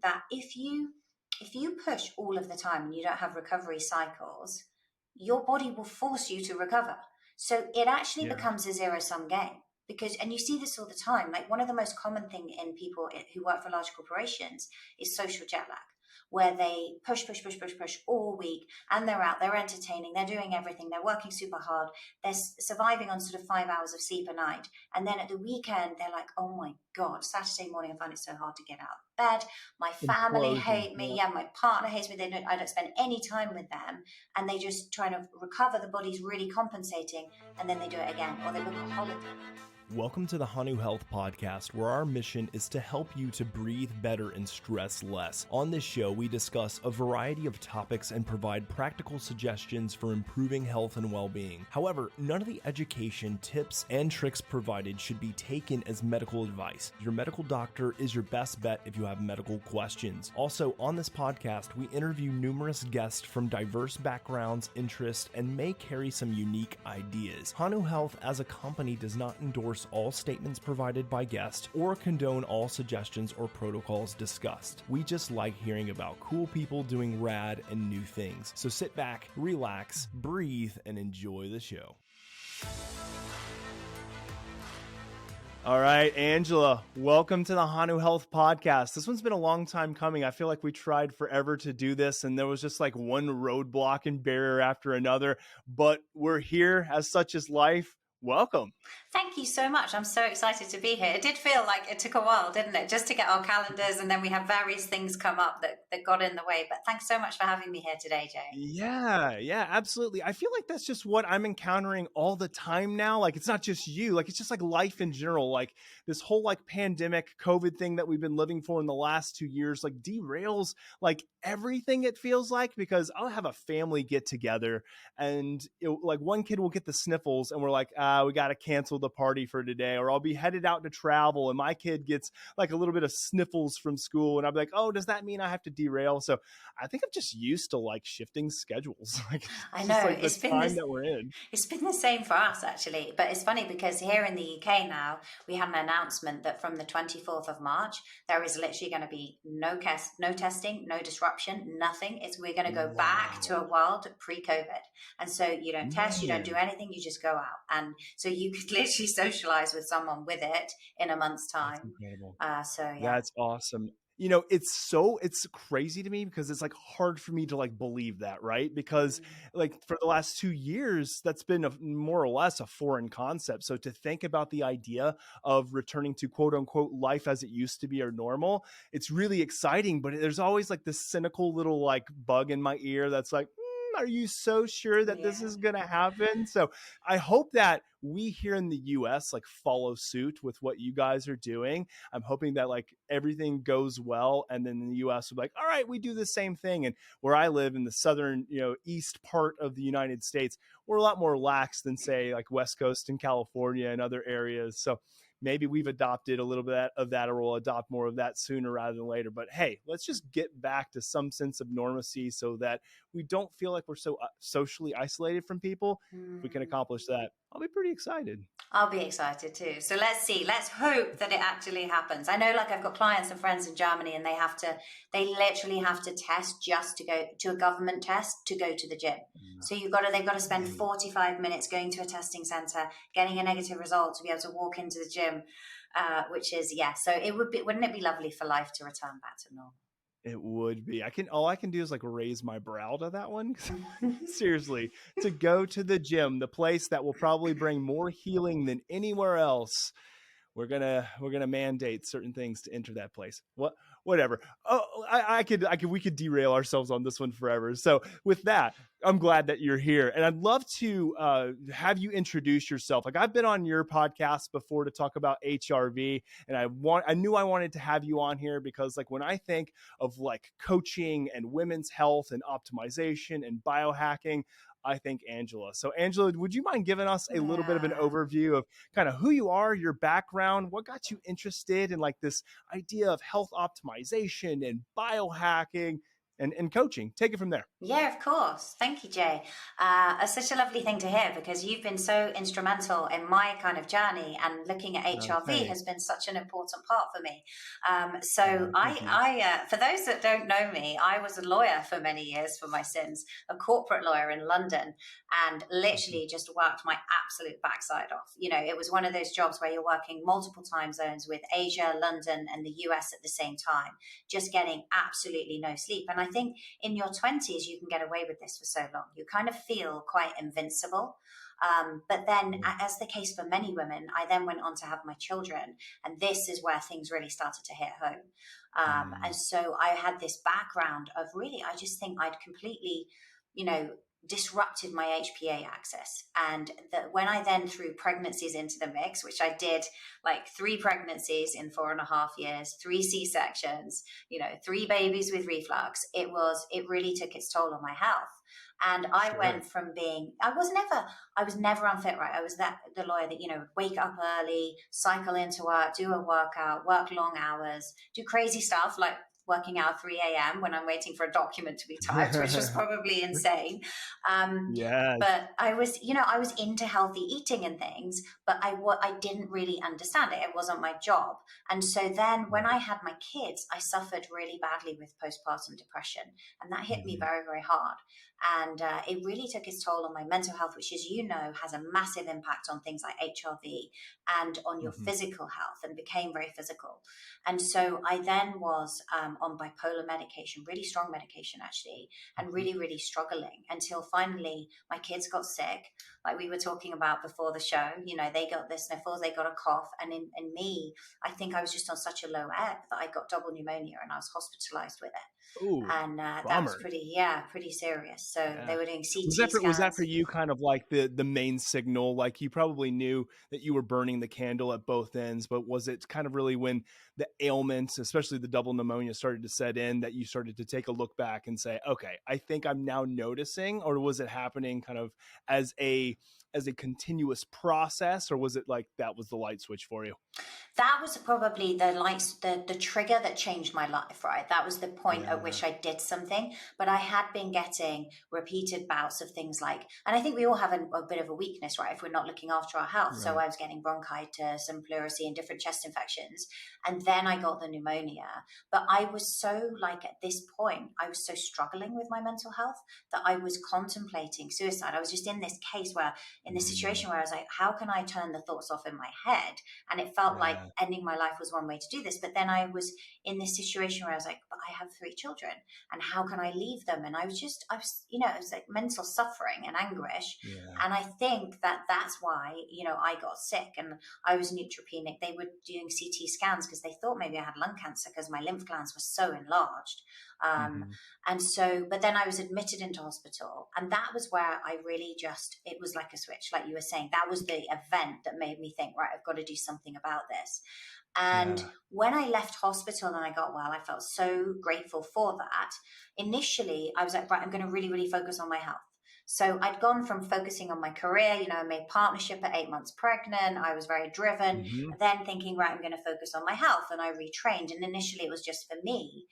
that if you push all of the time and you don't have recovery cycles, your body will force you to recover. So it actually becomes a zero-sum game. Because, and you see this all the time, like one of the most common thing in people who work for large corporations is social jet lag, where they push all week, and they're out, they're entertaining, they're doing everything, they're working super hard, they're surviving on sort of 5 hours of sleep a night. And then at the weekend, they're like, oh my God, Saturday morning, I find it so hard to get out of bed. My family hate me. Yeah, my partner hates me. I don't spend any time with them. And they just try to recover. The body's really compensating. And then they do it again, or they book a holiday. Welcome to the Hanu Health Podcast, where our mission is to help you to breathe better and stress less. On this show, we discuss a variety of topics and provide practical suggestions for improving health and well-being. However, none of the education, tips, and tricks provided should be taken as medical advice. Your medical doctor is your best bet if you have medical questions. Also, on this podcast, we interview numerous guests from diverse backgrounds, interests, and may carry some unique ideas. Hanu Health as a company does not endorse all statements provided by guests or condone all suggestions or protocols discussed. We just like hearing about cool people doing rad and new things. So sit back, relax, breathe, and enjoy the show. All right, Angela, welcome to the Hanu Health Podcast. This one's been a long time coming. I feel like we tried forever to do this, and there was just like one roadblock and barrier after another, but we're here, as such is life. Welcome. Thank you so much. I'm so excited to be here. It did feel like it took a while, didn't it? Just to get our calendars, and then we have various things come up that got in the way. But thanks so much for having me here today, Jay. Yeah, absolutely. I feel like that's just what I'm encountering all the time now. Like, it's not just you, like, it's just like life in general. Like this whole like pandemic COVID thing that we've been living for in the last 2 years, like derails like everything, it feels like, because I'll have a family get together and like one kid will get the sniffles and we're like, we got to cancel the party for today, or I'll be headed out to travel and my kid gets like a little bit of sniffles from school and I'll be like, oh, does that mean I have to derail? So I think I'm just used to like shifting schedules. Like, I know, like it's been time that we're in. It's been the same for us actually, but it's funny because here in the UK now, we had an announcement that from the 24th of March, there is literally going to be no testing, no disruption, nothing. We're going to go back to a world pre-COVID. And so you don't test, you don't do anything, you just go out. And so you could literally socialize with someone with it in a month's time. That's That's awesome. You know, it's crazy to me because it's like hard for me to like believe that, right? Because like for the last 2 years, that's been more or less a foreign concept. So to think about the idea of returning to quote unquote life as it used to be or normal, it's really exciting, but there's always like this cynical little like bug in my ear that's like, are you so sure that this is going to happen? So I hope that we here in the US like follow suit with what you guys are doing. I'm hoping that like everything goes well. And then in the US will be like, all right, we do the same thing. And where I live in the southern, east part of the United States, we're a lot more lax than say like West Coast and California and other areas. So maybe we've adopted a little bit of that, or we'll adopt more of that sooner rather than later. But hey, let's just get back to some sense of normalcy so that we don't feel like we're so socially isolated from people. If we can accomplish that, I'll be pretty excited. I'll be excited too. So let's see. Let's hope that it actually happens. I know, like, I've got clients and friends in Germany, and they literally have to test just to go to a government test to go to the gym. So they've got to spend 45 minutes going to a testing center, getting a negative result to be able to walk into the gym, which is, So wouldn't it be lovely for life to return back to normal? It would be. All I can do is like raise my brow to that one. Seriously, to go to the gym, the place that will probably bring more healing than anywhere else. We're gonna mandate certain things to enter that place. Whatever. Oh, we could derail ourselves on this one forever. So with that, I'm glad that you're here, and I'd love to have you introduce yourself. Like, I've been on your podcast before to talk about HRV, and I knew I wanted to have you on here because like when I think of like coaching and women's health and optimization and biohacking, I think Angela. So Angela, would you mind giving us a little bit of an overview of kind of who you are, your background, what got you interested in like this idea of health optimization and biohacking? and coaching. Take it from there. Yeah, of course. Thank you, Jay. It's such a lovely thing to hear because you've been so instrumental in my kind of journey, and looking at HRV has been such an important part for me. For those that don't know me, I was a lawyer for many years for my sins, a corporate lawyer in London, and literally just worked my absolute backside off. You know, it was one of those jobs where you're working multiple time zones with Asia, London, and the US at the same time, just getting absolutely no sleep. And I think in your 20s, you can get away with this for so long. You kind of feel quite invincible. But then, as the case for many women, I then went on to have my children. And this is where things really started to hit home. And so I had this background of really, I just think I'd completely, disrupted my HPA axis. And when I then threw pregnancies into the mix, which I did, like 3 pregnancies in 4.5 years, 3 C-sections, 3 babies with reflux, it really took its toll on my health. And I went from being, I was never unfit, right? I was the lawyer that, would wake up early, cycle into work, do a workout, work long hours, do crazy stuff like working out 3 a.m. when I'm waiting for a document to be typed, which was probably insane. But I was into healthy eating and things, but I didn't really understand it. It wasn't my job. And so then when I had my kids, I suffered really badly with postpartum depression, and that hit me very, very hard. And it really took its toll on my mental health, which, as you know, has a massive impact on things like HRV and on your physical health, and became very physical. And so I then was on bipolar medication, really strong medication actually, and really, really struggling until finally my kids got sick. Like we were talking about before the show, they got the sniffles, they got a cough. And in me, I think I was just on such a low ebb that I got double pneumonia and I was hospitalized with it. Ooh, and that was pretty serious. So they were doing CT scans. Was that for you kind of like the main signal? Like you probably knew that you were burning the candle at both ends, but was it kind of really when the ailments, especially the double pneumonia, started to set in, that you started to take a look back and say, okay, I think I'm now noticing? Or was it happening kind of as a continuous process, or was it like that was the light switch for you? That was probably the trigger that changed my life, right? That was the point at which I did something. But I had been getting repeated bouts of things like, and I think we all have a bit of a weakness, right, if we're not looking after our health. Right. So I was getting bronchitis and pleurisy and different chest infections. And then I got the pneumonia. But I was so, like, at this point, I was so struggling with my mental health that I was contemplating suicide. I was just in this case where, in this situation where I was like, how can I turn the thoughts off in my head? And it felt like ending my life was one way to do this. But then I was in this situation where I was like, but I have 3 children, and how can I leave them? And I was it was like mental suffering and anguish. And I think that's why, I got sick and I was neutropenic. They were doing CT scans because they thought maybe I had lung cancer because my lymph glands were so enlarged. And so, but then I was admitted into hospital, and that was where I really it was like a switch, like you were saying. That was the event that made me think, right, I've got to do something about this. And when I left hospital and I got well, I felt so grateful for that. Initially, I was like, right, I'm going to really, really focus on my health. So I'd gone from focusing on my career, I made partnership at 8 months pregnant. I was very driven. Then thinking, right, I'm going to focus on my health. And I retrained. And initially it was just for me.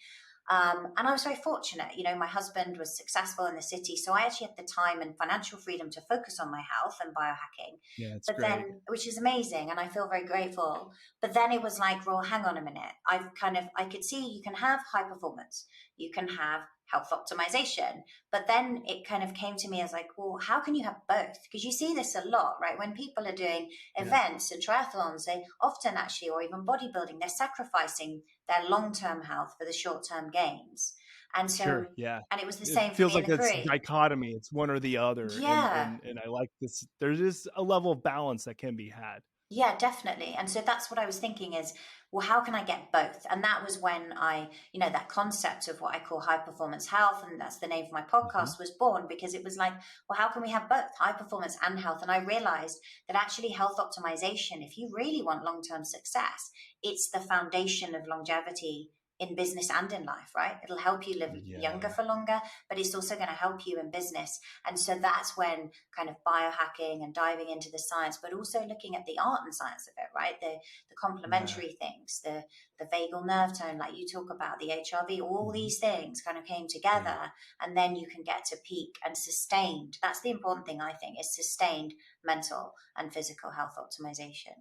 And I was very fortunate. My husband was successful in the city. So I actually had the time and financial freedom to focus on my health and biohacking. But great. Then, which is amazing. And I feel very grateful. But then it was like, well, hang on a minute. I could see you can have high performance. You can have health optimization. But then it kind of came to me as like, well, how can you have both? Because you see this a lot, right? When people are doing events and triathlons, they often actually, or even bodybuilding, they're sacrificing their long-term health for the short-term gains. And so, and it was the same for me. It feels like it's dichotomy. It's one or the other. And I like this. There's just a level of balance that can be had. Yeah, definitely. And so that's what I was thinking is, well, how can I get both? And that was when I, that concept of what I call high performance health, and that's the name of my podcast, was born, because it was like, well, how can we have both high performance and health? And I realized that actually health optimization, if you really want long-term success, it's the foundation of longevity in business and in life, right? It'll help you live younger for longer, but it's also going to help you in business. And so that's when kind of biohacking and diving into the science, but also looking at the art and science of it, right? The complementary things, the vagal nerve tone, like you talk about, the HRV, all these things kind of came together, and then you can get to peak and sustained. That's the important thing, I think, is sustained mental and physical health optimization.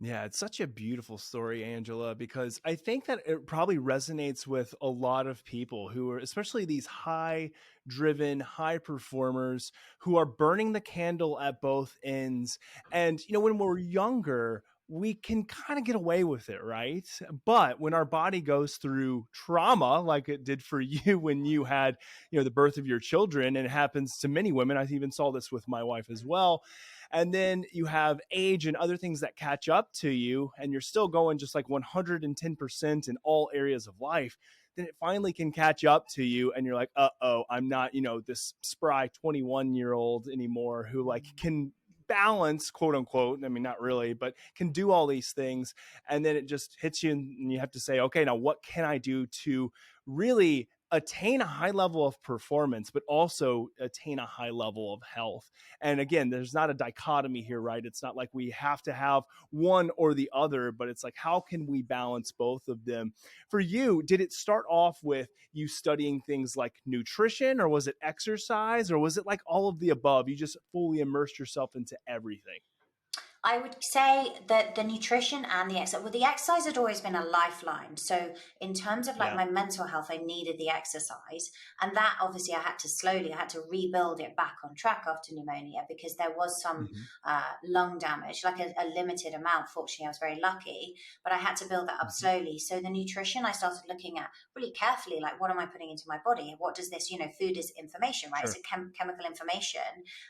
Yeah, it's such a beautiful story, Angela, because I think that it probably resonates with a lot of people who are, especially these high driven, high performers who are burning the candle at both ends. And, when we're younger, we can kind of get away with it, right? But when our body goes through trauma, like it did for you when you had, the birth of your children, and it happens to many women. I even saw this with my wife as well. And then you have age and other things that catch up to you, and you're still going just like 110% in all areas of life. Then it finally can catch up to you, and you're like, I'm not, this spry 21-year-old anymore who like can balance, quote unquote. I mean, not really, but can do all these things. And then it just hits you, and you have to say, okay, now what can I do to really attain a high level of performance, but also attain a high level of health? And again, there's not a dichotomy here, right? It's not like we have to have one or the other, but it's like, how can we balance both of them? For you, did it start off with you studying things like nutrition, or was it exercise, or was it like all of the above? You just fully immersed yourself into everything? I would say that the nutrition and the exercise, well, the exercise had always been a lifeline. So in terms of like my mental health, I needed the exercise. And that obviously I had to rebuild it back on track after pneumonia, because there was some lung damage, like a limited amount. Fortunately, I was very lucky, but I had to build that up slowly. So the nutrition, I started looking at really carefully, like, what am I putting into my body? What does this, food is information, right? It's a chemical information.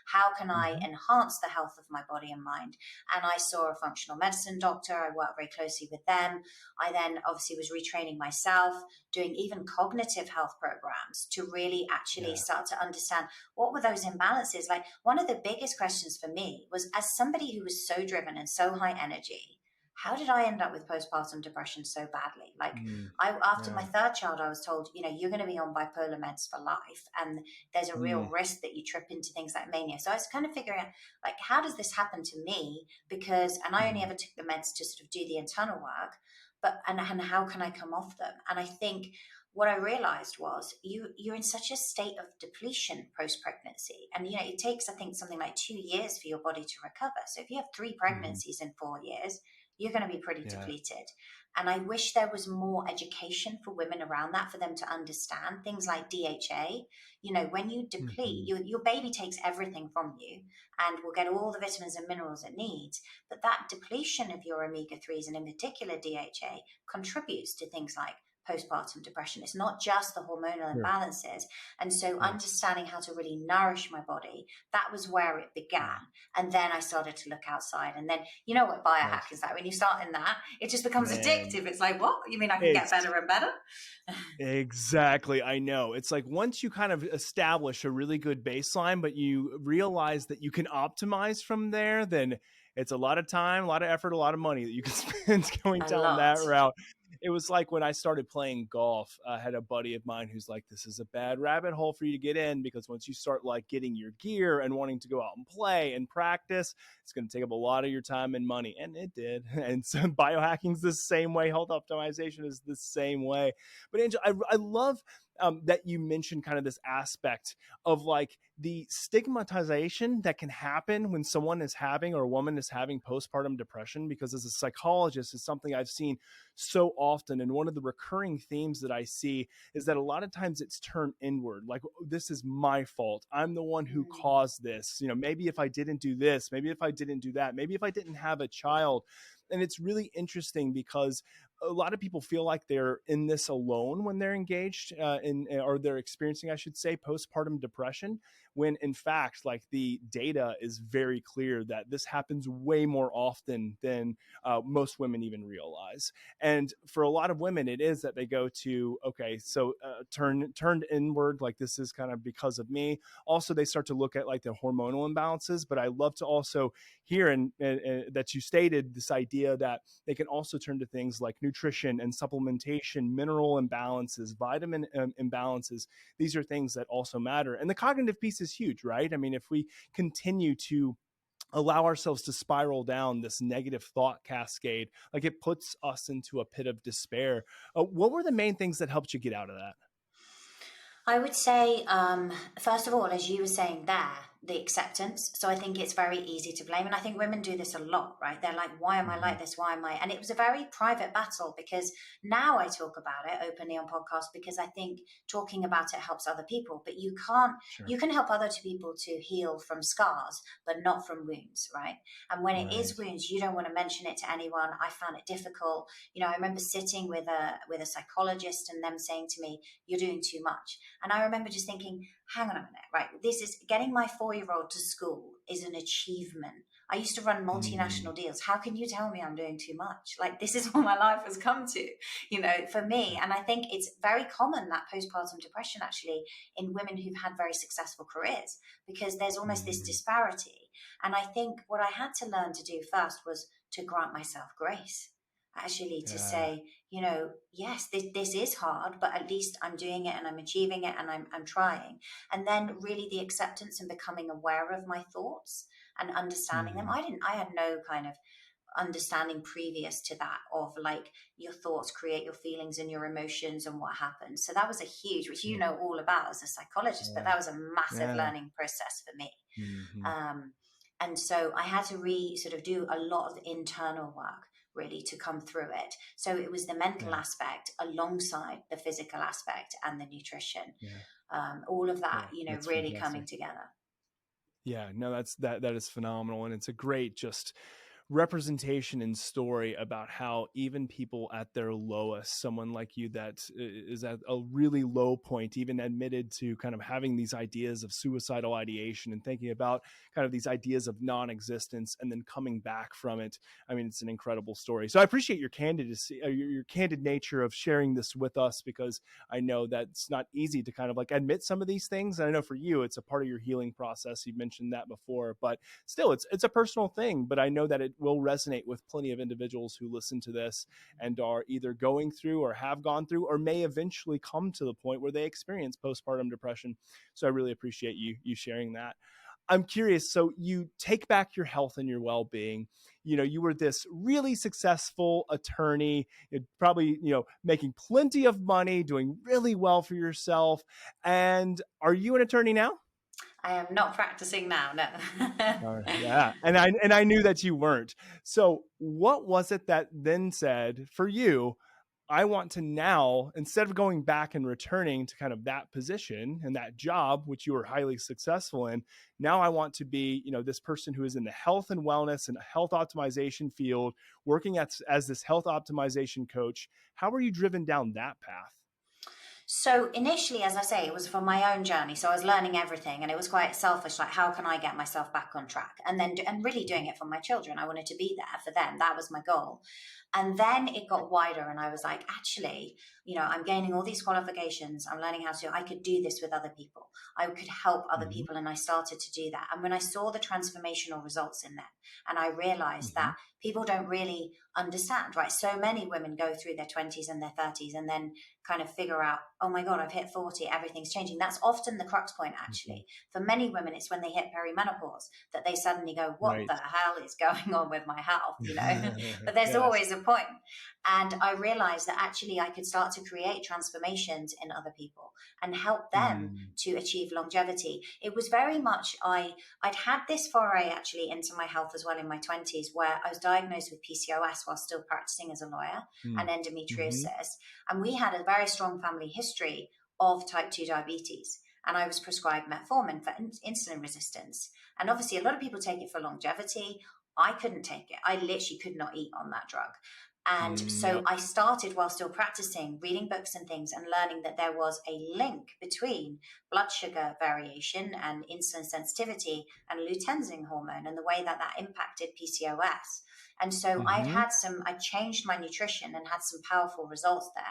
How can I enhance the health of my body and mind? And I saw a functional medicine doctor. I worked very closely with them. I then obviously was retraining myself, doing even cognitive health programs to really actually start to understand what were those imbalances. Like, one of the biggest questions for me was, as somebody who was so driven and so high energy, how did I end up with postpartum depression so badly? Like, after my third child, I was told, you're going to be on bipolar meds for life, and there's a real risk that you trip into things like mania. So I was kind of figuring out, like, how does this happen to me? Because, and I only ever took the meds to sort of do the internal work, and how can I come off them? And I think what I realized was you're in such a state of depletion post-pregnancy. And, it takes, I think, something like 2 years for your body to recover. So if you have 3 pregnancies in 4 years, you're going to be pretty depleted. And I wish there was more education for women around that, for them to understand things like DHA. When you deplete, your baby takes everything from you and will get all the vitamins and minerals it needs. But that depletion of your omega-3s, and in particular DHA, contributes to things like postpartum depression. It's not just the hormonal imbalances. And so understanding how to really nourish my body, that was where it began. And then I started to look outside. And then, what biohack is like? When you start in that, it just becomes addictive. It's like, what? You mean I can get better and better? Exactly. I know. It's like, once you kind of establish a really good baseline, but you realize that you can optimize from there, then it's a lot of time, a lot of effort, a lot of money that you can spend going down that route. It was like when I started playing golf, I had a buddy of mine who's like, this is a bad rabbit hole for you to get in, because once you start like getting your gear and wanting to go out and play and practice, it's going to take up a lot of your time and money. And it did. And so biohacking is the same way. Health optimization is the same way. But Angel, I love that you mentioned kind of this aspect of like the stigmatization that can happen when someone is having, or a woman is having, postpartum depression, because as a psychologist, it's something I've seen so often. And one of the recurring themes that I see is that a lot of times it's turned inward. Like, this is my fault. I'm the one who caused this. Maybe if I didn't do this, maybe if I didn't do that, maybe if I didn't have a child. And it's really interesting because a lot of people feel like they're in this alone when they're engaged or they're experiencing, I should say, postpartum depression, when in fact, like, the data is very clear that this happens way more often than most women even realize. And for a lot of women, it is that they go to, okay, so turned inward, like, this is kind of because of me. Also, they start to look at like the hormonal imbalances, but I love to also hear and that you stated this idea that they can also turn to things like nutrition and supplementation, mineral imbalances, vitamin imbalances. These are things that also matter. And the cognitive piece is huge, right? I mean, if we continue to allow ourselves to spiral down this negative thought cascade, like it puts us into a pit of despair. What were the main things that helped you get out of that? I would say, first of all, as you were saying there, the acceptance. So I think it's very easy to blame. And I think women do this a lot, right? They're like, why am I like this? Why am I? And it was a very private battle, because now I talk about it openly on podcasts, because I think talking about it helps other people. But you can't, you can help other people to heal from scars, but not from wounds, right? And when it is wounds, you don't want to mention it to anyone. I found it difficult. You know, I remember sitting with a psychologist and them saying to me, you're doing too much. And I remember just thinking, hang on a minute, right? This is getting my 4-year-old to school is an achievement. I used to run multinational deals. How can you tell me I'm doing too much? Like, this is what my life has come to, you know, for me. And I think it's very common, that postpartum depression, actually, in women who've had very successful careers, because there's almost this disparity. And I think what I had to learn to do first was to grant myself grace. Actually, to say, you know, yes, this is hard, but at least I'm doing it and I'm achieving it and I'm trying. And then really the acceptance and becoming aware of my thoughts and understanding them. I had no kind of understanding previous to that, of like, your thoughts create your feelings and your emotions and what happens. So that was a huge, which you know all about as a psychologist, but that was a massive learning process for me. And so I had to sort of do a lot of internal work, really, to come through it. So it was the mental aspect alongside the physical aspect and the nutrition. All of that, you know, really coming together. Yeah, no, that is phenomenal. And it's a great just representation and story about how even people at their lowest, someone like you that is at a really low point, even admitted to kind of having these ideas of suicidal ideation and thinking about kind of these ideas of non-existence and then coming back from it. I mean, it's an incredible story. So I appreciate your candidacy, your candid nature of sharing this with us, because I know that it's not easy to kind of like admit some of these things. And I know for you, it's a part of your healing process. You've mentioned that before, but still, it's a personal thing. But I know that it will resonate with plenty of individuals who listen to this and are either going through or have gone through or may eventually come to the point where they experience postpartum depression. So I really appreciate you sharing that. I'm curious. So you take back your health and your well-being. You know, you were this really successful attorney, probably, you know, making plenty of money, doing really well for yourself. And are you an attorney now? I am not practicing now, no. Yeah. And I knew that you weren't. So what was it that then said for you, I want to now, instead of going back and returning to kind of that position and that job, which you were highly successful in, now I want to be, you know, this person who is in the health and wellness and health optimization field, working as this health optimization coach. How were you driven down that path? So initially, as I say, it was for my own journey. So I was learning everything, and it was quite selfish. Like, how can I get myself back on track? And then, and really doing it for my children. I wanted to be there for them. That was my goal. And then it got wider, and I was like, actually, you know, I'm gaining all these qualifications. I'm learning how to, I could do this with other people. I could help other people. And I started to do that. And when I saw the transformational results in them, and I realized that people don't really understand, right? So many women go through their 20s and their 30s and then kind of figure out, oh my God, I've hit 40, everything's changing. That's often the crux point, actually. For many women, it's when they hit perimenopause that they suddenly go, what the hell is going on with my health, you know? But there's always a point. And I realized that actually I could start to create transformations in other people and help them to achieve longevity. It was very much, I'd had this foray actually into my health as well in my 20s, where I was diagnosed with PCOS while still practicing as a lawyer and endometriosis. And we had a very strong family history of type 2 diabetes. And I was prescribed metformin for insulin resistance. And obviously a lot of people take it for longevity. I couldn't take it. I literally could not eat on that drug. And so I started, while still practicing, reading books and things and learning that there was a link between blood sugar variation and insulin sensitivity and luteinizing hormone and the way that that impacted PCOS. And so I changed my nutrition and had some powerful results there.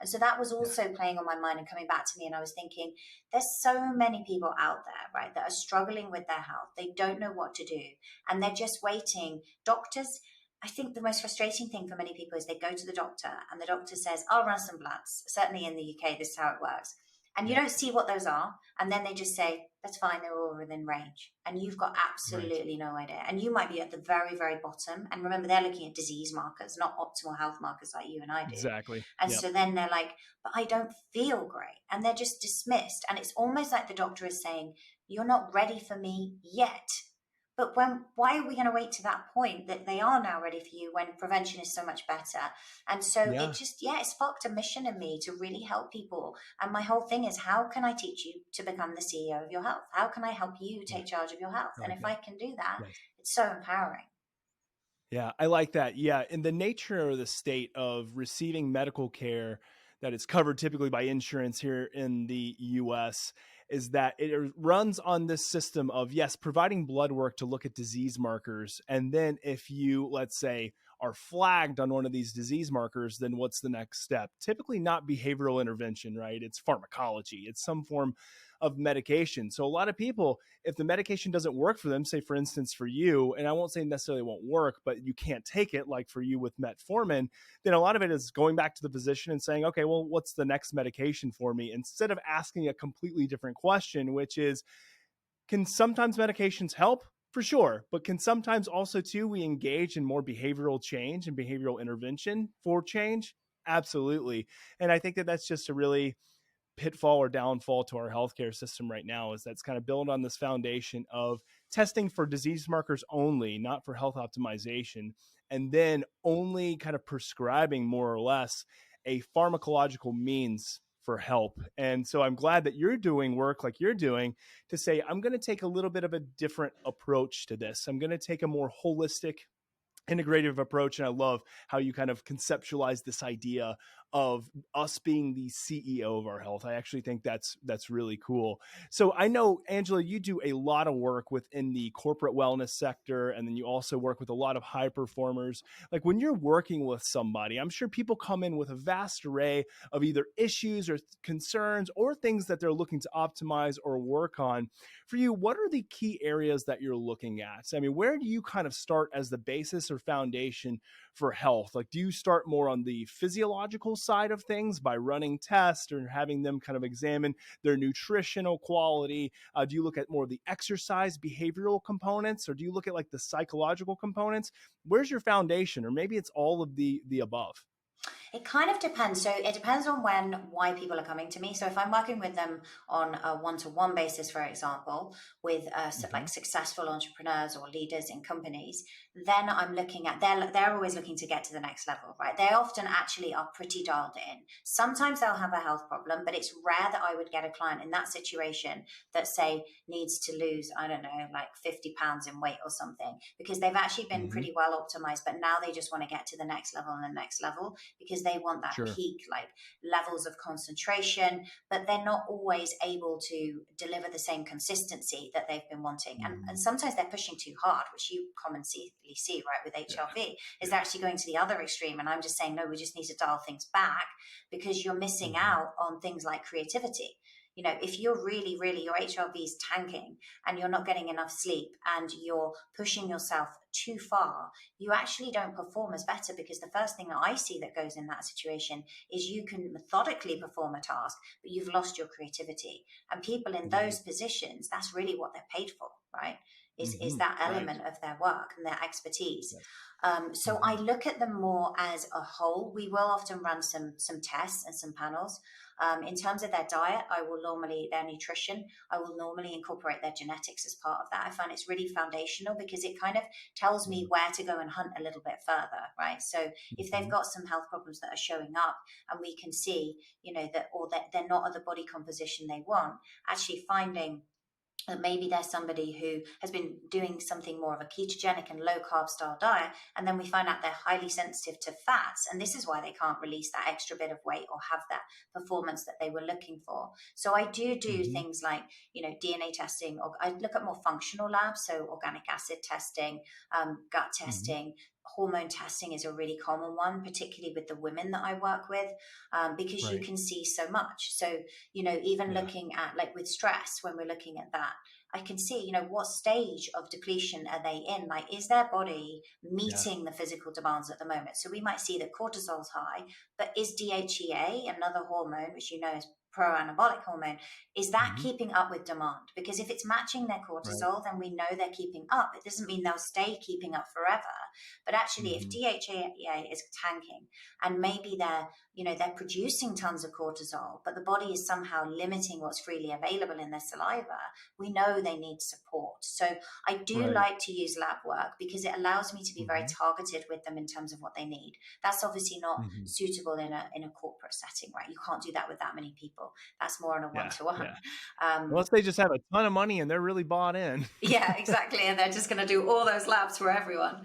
And so that was also playing on my mind and coming back to me. And I was thinking, there's so many people out there, right, that are struggling with their health. They don't know what to do. And they're just waiting. Doctors, I think the most frustrating thing for many people is they go to the doctor and the doctor says, I'll run some bloods. Certainly in the UK, this is how it works. And you don't see what those are. And then they just say, that's fine, they're all within range. And you've got absolutely no idea. And you might be at the very, very bottom. And remember, they're looking at disease markers, not optimal health markers like you and I do. Exactly. And so then they're like, but I don't feel great. And they're just dismissed. And it's almost like the doctor is saying, you're not ready for me yet. But why are we going to wait to that point that they are now ready for you when prevention is so much better? And so it just, it sparked a mission in me to really help people. And my whole thing is, how can I teach you to become the CEO of your health? How can I help you take charge of your health? And if I can do that, it's so empowering. Yeah, I like that. Yeah. And the nature or the state of receiving medical care that is covered typically by insurance here in the US is that it runs on this system of, yes, providing blood work to look at disease markers. And then if you, let's say, are flagged on one of these disease markers, then what's the next step? Typically not behavioral intervention, right? It's pharmacology. It's some form of medication. So a lot of people, if the medication doesn't work for them, say for instance for you, and I won't say necessarily won't work, but you can't take it, like for you with metformin, then a lot of it is going back to the physician and saying, okay, well, what's the next medication for me? Instead of asking a completely different question, which is, can sometimes medications help? For sure. But can sometimes also too, we engage in more behavioral change and behavioral intervention for change? Absolutely. And I think that that's just a really pitfall or downfall to our healthcare system right now, is that's kind of built on this foundation of testing for disease markers only, not for health optimization, and then only kind of prescribing more or less a pharmacological means for help. And so I'm glad that you're doing work like you're doing to say, I'm going to take a little bit of a different approach to this. I'm going to take a more holistic, integrative approach. And I love how you kind of conceptualize this idea of us being the CEO of our health. I actually think that's really cool. So I know, Angela, you do a lot of work within the corporate wellness sector, and then you also work with a lot of high performers. Like when you're working with somebody, I'm sure people come in with a vast array of either issues or concerns or things that they're looking to optimize or work on. For you, what are the key areas that you're looking at? I mean, where do you kind of start as the basis or foundation for health? Like, do you start more on the physiological side of things by running tests or having them kind of examine their nutritional quality? Do you look at more of the exercise behavioral components, or do you look at like the psychological components? Where's your foundation? Or maybe it's all of the above. It kind of depends. So it depends on why people are coming to me. So if I'm working with them on a one-to-one basis, for example, with like successful entrepreneurs or leaders in companies, then I'm looking at, they're always looking to get to the next level, right? They often actually are pretty dialed in. Sometimes they'll have a health problem, but it's rare that I would get a client in that situation that say needs to lose, I don't know, like 50 pounds in weight or something, because they've actually been pretty well optimized, but now they just want to get to the next level and the next level, because they want that peak, like levels of concentration, but they're not always able to deliver the same consistency that they've been wanting. And sometimes they're pushing too hard, which you commonly see, right, with HRV, is they're actually going to the other extreme. And I'm just saying, no, we just need to dial things back, because you're missing out on things like creativity. You know, if you're really, your HRV is tanking and you're not getting enough sleep and you're pushing yourself too far, you actually don't perform as better, because the first thing that I see that goes in that situation is you can methodically perform a task, but you've lost your creativity. And people in those positions, that's really what they're paid for, right? Is that element of their work and their expertise. So I look at them more as a whole. We will often run some tests and some panels. In terms of their diet, their nutrition, I will normally incorporate their genetics as part of that. I find it's really foundational, because it kind of tells me where to go and hunt a little bit further, right? So if they've got some health problems that are showing up and we can see, that they're not at the body composition they want, actually finding that maybe there's somebody who has been doing something more of a ketogenic and low carb style diet, and then we find out they're highly sensitive to fats, and this is why they can't release that extra bit of weight or have that performance that they were looking for. So I do things like DNA testing, or I look at more functional labs, so organic acid testing, gut testing. Hormone testing is a really common one, particularly with the women that I work with, because you can see so much. So, even looking at, like with stress, when we're looking at that, I can see, what stage of depletion are they in? Like, is their body meeting the physical demands at the moment? So we might see that cortisol's high, but is DHEA, another hormone, which is pro-anabolic hormone, is that keeping up with demand? Because if it's matching their cortisol, then we know they're keeping up. It doesn't mean they'll stay keeping up forever. But actually, if DHEA is tanking and maybe they're producing tons of cortisol, but the body is somehow limiting what's freely available in their saliva, we know they need support. So I do like to use lab work because it allows me to be very targeted with them in terms of what they need. That's obviously not suitable in a corporate setting, right? You can't do that with that many people. That's more on a one-to-one. Unless they just have a ton of money and they're really bought in. Yeah, exactly. And they're just going to do all those labs for everyone.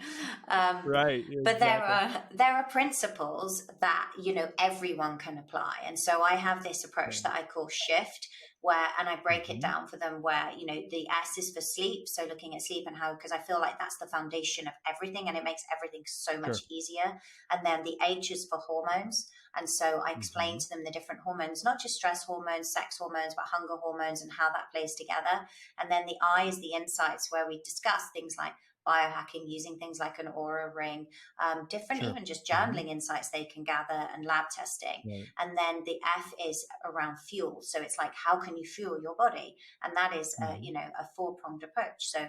Right. But there are principles that, everyone can apply. And so I have this approach that I call shift, and I break it down for them where, the S is for sleep. So looking at sleep and how, because I feel like that's the foundation of everything and it makes everything so much easier. And then the H is for hormones. And so I explain to them the different hormones, not just stress hormones, sex hormones, but hunger hormones and how that plays together. And then the I is the insights, where we discuss things like biohacking, using things like an aura ring, different even just journaling insights they can gather, and lab testing. And then the F is around fuel. So it's like, how can you fuel your body? And that is, a 4-pronged approach. So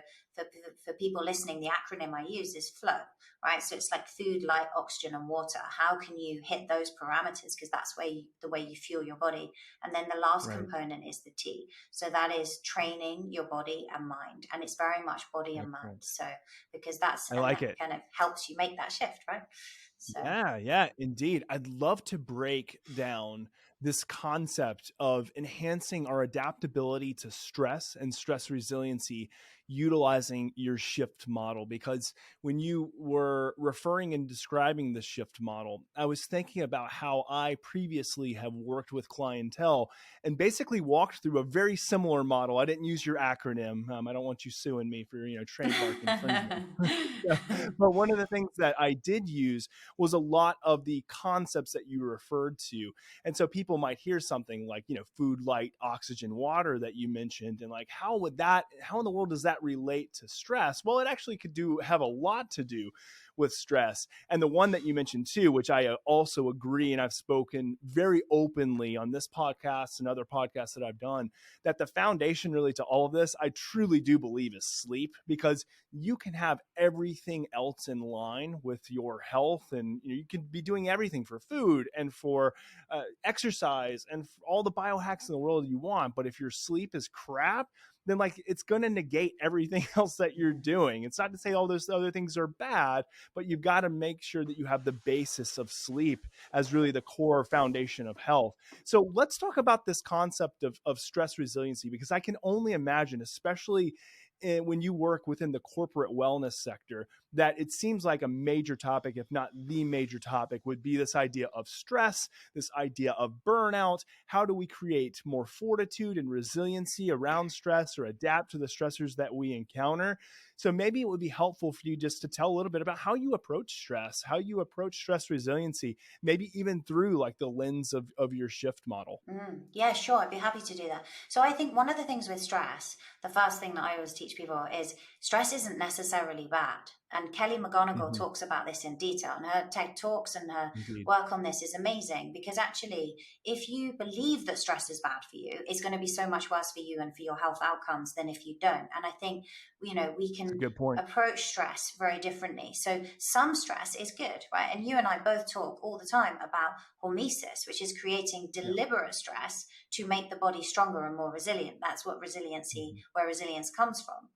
for people listening, the acronym I use is FLOW, right? So it's like food, light, oxygen, and water. How can you hit those parameters? Because that's the way you fuel your body. And then the last component is the T. So that is training your body and mind. And it's very much body and mind. So because that kind of helps you make that shift, right? So. Yeah, indeed. I'd love to break down this concept of enhancing our adaptability to stress and stress resiliency utilizing your shift model, because when you were referring and describing the shift model, I was thinking about how I previously have worked with clientele and basically walked through a very similar model. I didn't use your acronym. I don't want you suing me for, trademark infringement. But one of the things that I did use was a lot of the concepts that you referred to. And so people might hear something like, food, light, oxygen, water that you mentioned, and like, how in the world does that relate to stress? Well, it actually have a lot to do with stress. And the one that you mentioned too, which I also agree, and I've spoken very openly on this podcast and other podcasts that I've done, that the foundation really to all of this, I truly do believe, is sleep, because you can have everything else in line with your health, and you can be doing everything for food and for exercise and all the biohacks in the world you want. But if your sleep is crap, then it's going to negate everything else that you're doing. It's not to say all those other things are bad, but you've got to make sure that you have the basis of sleep as really the core foundation of health. So let's talk about this concept of stress resiliency, because I can only imagine, especially when you work within the corporate wellness sector, that it seems like a major topic, if not the major topic, would be this idea of stress, this idea of burnout. How do we create more fortitude and resiliency around stress or adapt to the stressors that we encounter? So maybe it would be helpful for you just to tell a little bit about how you approach stress, how you approach stress resiliency, maybe even through the lens of your shift model. Yeah, sure. I'd be happy to do that. So I think one of the things with stress, the first thing that I always teach people is stress isn't necessarily bad. And Kelly McGonigal talks about this in detail, and her TED Talks and her work on this is amazing, because actually, if you believe that stress is bad for you, it's going to be so much worse for you and for your health outcomes than if you don't. And I think, we can approach stress very differently. So some stress is good, right? And you and I both talk all the time about hormesis, which is creating deliberate stress to make the body stronger and more resilient. That's what resiliency, where resilience comes from.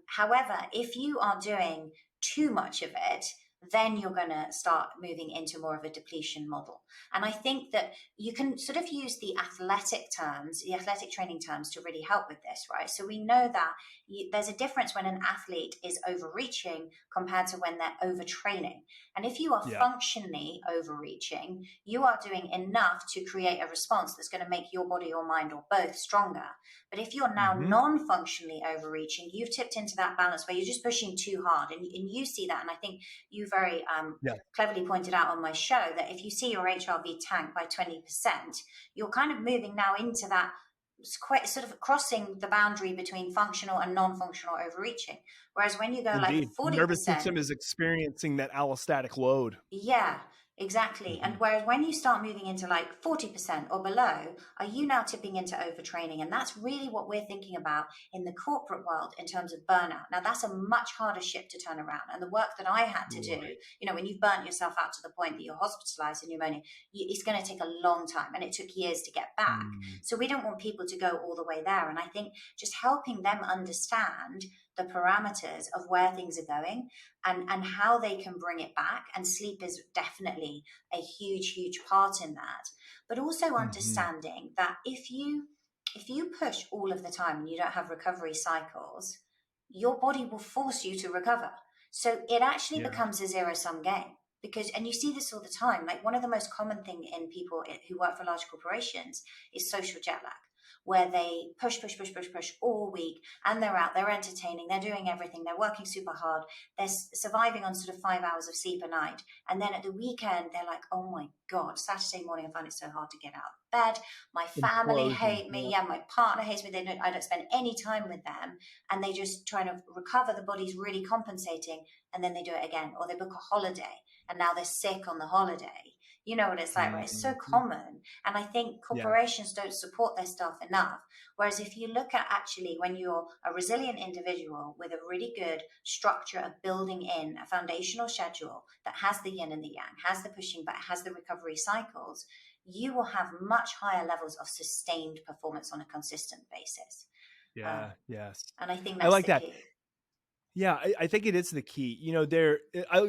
However, if you are doing too much of it, then you're going to start moving into more of a depletion model. And I think that you can sort of use the athletic training terms to really help with this, right? So we know that there's a difference when an athlete is overreaching compared to when they're overtraining. And if you are functionally overreaching, you are doing enough to create a response that's going to make your body or mind or both stronger. But if you're now non-functionally overreaching, you've tipped into that balance where you're just pushing too hard. And you see that. And I think you very cleverly pointed out on my show that if you see your HRV tank by 20%, you're kind of moving now into that quite sort of crossing the boundary between functional and non-functional overreaching. Whereas when you go like Indeed. The nervous 40%, system is experiencing that allostatic load. yeah, exactly. And whereas when you start moving into like 40% or below, are you now tipping into overtraining? And that's really what we're thinking about in the corporate world in terms of burnout. Now, that's a much harder ship to turn around. And the work that I had to do, when you've burnt yourself out to the point that you're hospitalized in pneumonia, it's going to take a long time. And it took years to get back. So we don't want people to go all the way there. And I think just helping them understand the parameters of where things are going and how they can bring it back. And sleep is definitely a huge part in that. But also understanding that if you push all of the time and you don't have recovery cycles, your body will force you to recover. So it actually becomes a zero-sum game. Because, and you see this all the time, like one of the most common thing in people who work for large corporations is social jet lag, where they push all week, and they're out, they're entertaining, they're doing everything, they're working super hard, they're surviving on sort of 5 hours of sleep a night. And then at the weekend, they're like, oh my God, Saturday morning, I find it so hard to get out of bed. My family hate me. Yeah, my partner hates me. I don't spend any time with them. And they just try to recover. The body's really compensating. And then they do it again. Or they book a holiday and now they're sick on the holiday. You know what it's like, right? It's so common. And I think corporations don't support their staff enough. Whereas if you look at actually when you're a resilient individual with a really good structure of building in a foundational schedule that has the yin and the yang, has the pushing back, has the recovery cycles, you will have much higher levels of sustained performance on a consistent basis. Yes. And I think I that's like the that. key. Yeah, I think it is the key.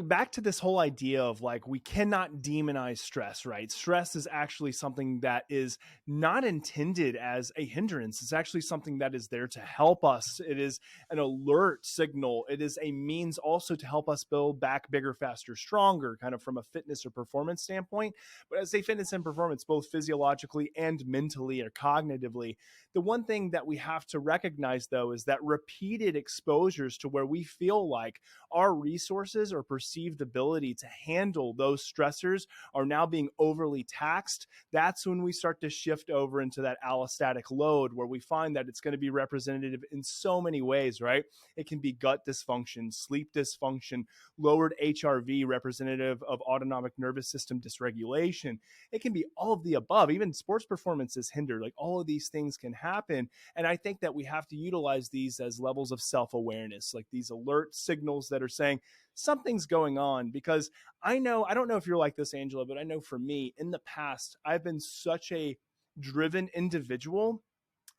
Back to this whole idea of like, we cannot demonize stress, right? Stress is actually something that is not intended as a hindrance. It's actually something that is there to help us. It is an alert signal. It is a means also to help us build back bigger, faster, stronger, kind of from a fitness or performance standpoint. But I say fitness and performance, both physiologically and mentally or cognitively. The one thing that we have to recognize, though, is that repeated exposures to where we feel like our resources or perceived ability to handle those stressors are now being overly taxed. That's when we start to shift over into that allostatic load, where we find that it's going to be representative in so many ways, right? It can be gut dysfunction, sleep dysfunction, lowered HRV, representative of autonomic nervous system dysregulation. It can be all of the above. Even sports performance is hindered. Like, all of these things can happen. And I think that we have to utilize these as levels of self-awareness, like these alert signals that are saying something's going on. Because I don't know if you're like this, Angela, but I know for me in the past, I've been such a driven individual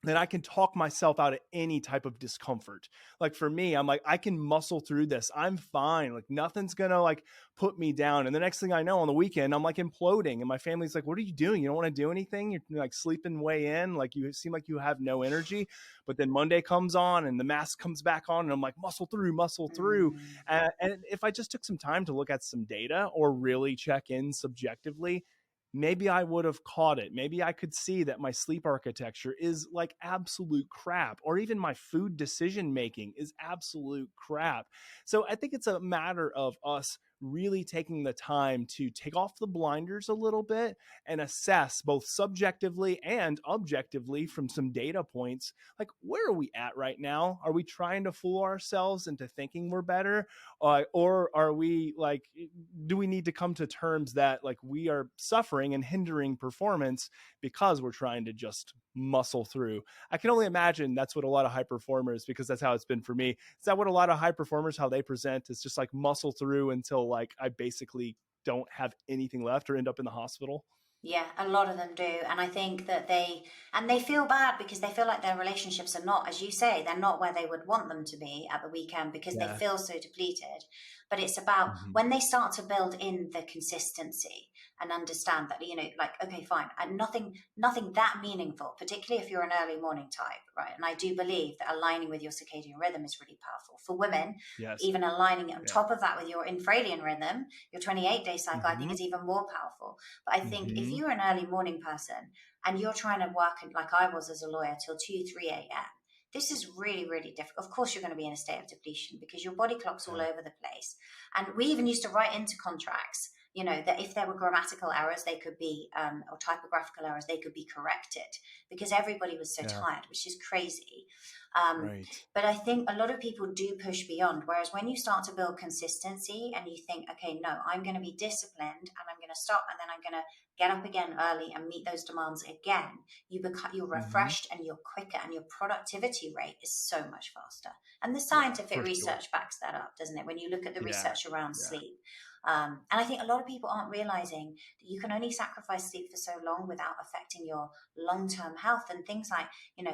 that I can talk myself out of any type of discomfort. Like for me, I'm like, I can muscle through this. I'm fine. Like nothing's going to like put me down. And the next thing I know, on the weekend, I'm like imploding. And my family's like, what are you doing? You don't want to do anything? You're like sleeping way in. Like you seem like you have no energy. But then Monday comes on and the mask comes back on and I'm like, muscle through. And if I just took some time to look at some data or really check in subjectively, maybe I would have caught it. Maybe I could see that my sleep architecture is like absolute crap, or even my food decision making is absolute crap. So I think it's a matter of us really taking the time to take off the blinders a little bit and assess both subjectively and objectively from some data points, like where are we at right now? Are we trying to fool ourselves into thinking we're better? Or are we like, do we need to come to terms that like we are suffering and hindering performance because we're trying to just muscle through? I can only imagine that's what a lot of high performers, because that's how it's been for me. Is that what a lot of high performers, how they present? It's just like muscle through until like I basically don't have anything left or end up in the hospital. Yeah, a lot of them do. And I think that they feel bad because they feel like their relationships are not, as you say, they're not where they would want them to be at the weekend because they feel so depleted. But it's about when they start to build in the consistency and understand that, like, okay, fine, and nothing that meaningful, particularly if you're an early morning type, right? And I do believe that aligning with your circadian rhythm is really powerful. For women, even aligning on top of that with your infradian rhythm, your 28-day cycle, I think is even more powerful. But I think if you're an early morning person and you're trying to work like I was as a lawyer till 2, 3 a.m., this is really, really difficult. Of course, you're going to be in a state of depletion because your body clock's all over the place. And we even used to write into contracts that if there were grammatical errors, they could be, or typographical errors, they could be corrected, because everybody was so tired, which is crazy. Right. But I think a lot of people do push beyond. Whereas when you start to build consistency and you think, okay, no, I'm going to be disciplined and I'm going to stop, and then I'm going to get up again early and meet those demands again, you're refreshed and you're quicker, and your productivity rate is so much faster. And the scientific research backs that up, doesn't it? When you look at the research around sleep. And I think a lot of people aren't realizing that you can only sacrifice sleep for so long without affecting your long-term health, and things like,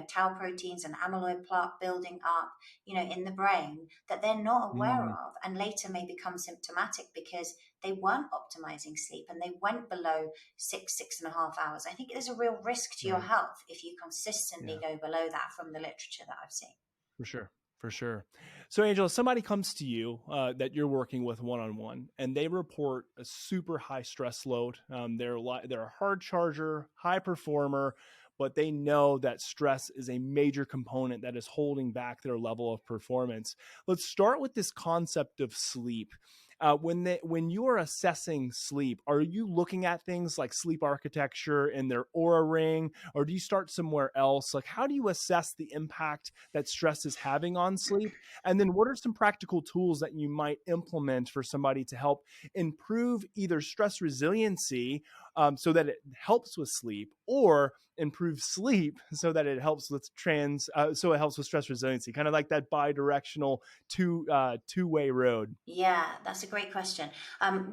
tau proteins and amyloid plaque building up, in the brain, that they're not aware of, and later may become symptomatic because they weren't optimizing sleep and they went below 6.5 hours. I think there's a real risk to your health if you consistently go below that, from the literature that I've seen. For sure. So Angela, somebody comes to you that you're working with one-on-one, and they report a super high stress load. They're a hard charger, high performer, but they know that stress is a major component that is holding back their level of performance. Let's start with this concept of sleep. When you are assessing sleep, are you looking at things like sleep architecture in their Oura ring, or do you start somewhere else? Like, how do you assess the impact that stress is having on sleep? And then what are some practical tools that you might implement for somebody to help improve either stress resiliency, so that it helps with sleep, or improve sleep so that it helps with stress resiliency, kind of like that bi-directional two-way road? Yeah, that's a great question.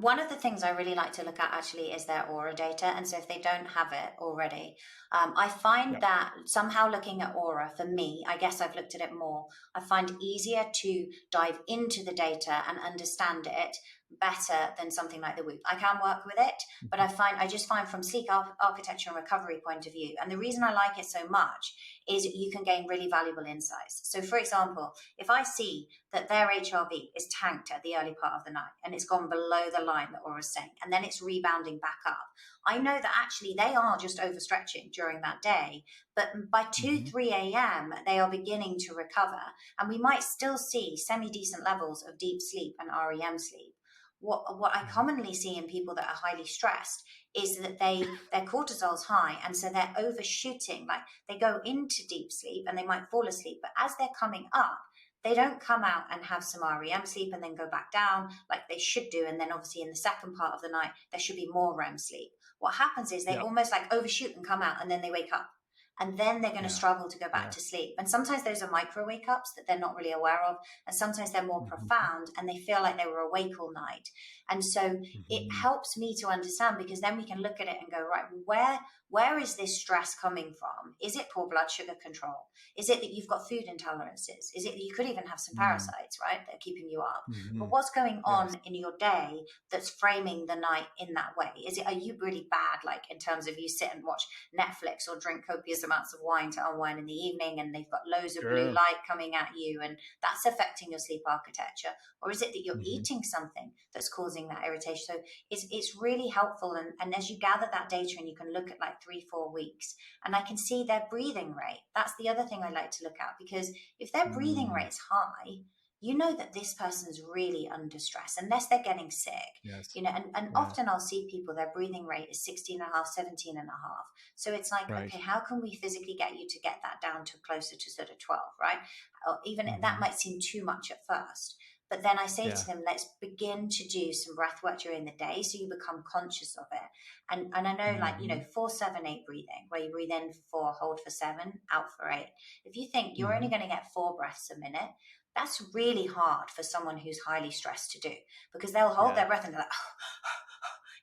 One of the things I really like to look at actually is their Aura data. And so if they don't have it already, I find that somehow looking at Aura, for me, I guess I've looked at it more, I find easier to dive into the data and understand it better than something like the Whoop. I can work with it, but I just find from sleep architecture and recovery point of view, and the reason I like it so much is you can gain really valuable insights. So for example, if I see that their HRV is tanked at the early part of the night and it's gone below the line that Aura's saying, and then it's rebounding back up, I know that actually they are just overstretching during that day, but by 2-3 a.m. they are beginning to recover, and we might still see semi-decent levels of deep sleep and REM sleep. What I commonly see in people that are highly stressed is that their cortisol's high, and so they're overshooting. Like, they go into deep sleep and they might fall asleep, but as they're coming up, they don't come out and have some REM sleep and then go back down like they should do. And then obviously in the second part of the night, there should be more REM sleep. What happens is they almost like overshoot and come out, and then they wake up. And then they're going to struggle to go back to sleep. And sometimes those are micro wake ups that they're not really aware of. And sometimes they're more profound and they feel like they were awake all night. And so it helps me to understand, because then we can look at it and go, right, where is this stress coming from? Is it poor blood sugar control? Is it that you've got food intolerances? Is it that you could even have some parasites, right, that are keeping you up? But what's going on in your day that's framing the night in that way? Are you really bad, like in terms of you sit and watch Netflix or drink copious amounts of wine to unwind in the evening, and they've got loads of blue light coming at you, and that's affecting your sleep architecture? Or is it that you're eating something that's causing that irritation? So it's really helpful. And as you gather that data, and you can look at like 3-4 weeks, and I can see their breathing rate. That's the other thing I like to look at, because if their breathing rate's high, you know that this person's really under stress, unless they're getting sick. And often I'll see people, their breathing rate is 16.5, 17.5. So it's like, okay, how can we physically get you to get that down to closer to sort of 12, right? Or even that might seem too much at first. But then I say to them, let's begin to do some breath work during the day, so you become conscious of it. And I know, 4-7-8 breathing, where you breathe in for 4, hold for 7, out for 8. If you think you're only going to get 4 breaths a minute, that's really hard for someone who's highly stressed to do, because they'll hold their breath and they're like,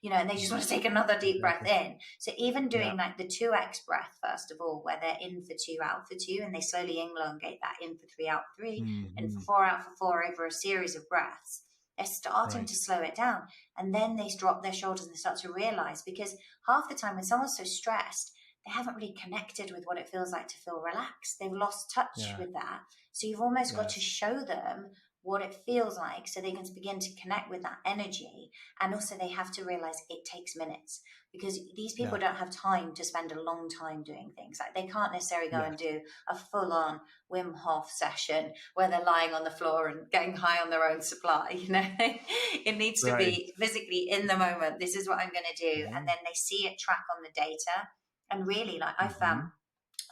and they just want to take another deep breath in. So even doing like the 2x breath, first of all, where they're in for 2, out for 2, and they slowly elongate that in for 3, out for 3, in for 4, out for 4 over a series of breaths, they're starting to slow it down. And then they drop their shoulders and they start to realize, because half the time when someone's so stressed, they haven't really connected with what it feels like to feel relaxed. They've lost touch with that. So you've almost got to show them what it feels like, so they can begin to connect with that energy. And also they have to realize it takes minutes, because these people don't have time to spend a long time doing things. Like they can't necessarily go and do a full-on Wim Hof session where they're lying on the floor and getting high on their own supply. It needs to be physically in the moment. This is what I'm going to do. And then they see it, track on the data. And really, like I found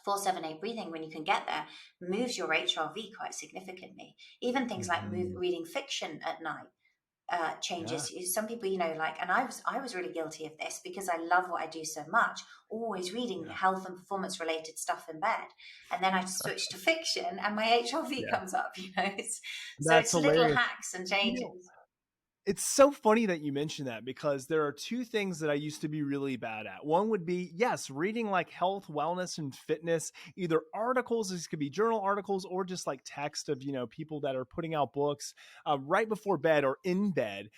4-7-8 breathing, when you can get there, moves your HRV quite significantly. Even things like reading fiction at night changes. Some people, and I was really guilty of this, because I love what I do so much, always reading health and performance related stuff in bed. And then I switch to fiction and my HRV comes up, so it's little hacks and changes. It's so funny that you mentioned that, because there are two things that I used to be really bad at. One would be, yes, reading like health, wellness, and fitness, either articles, this could be journal articles, or just like text of, people that are putting out books right before bed or in bed.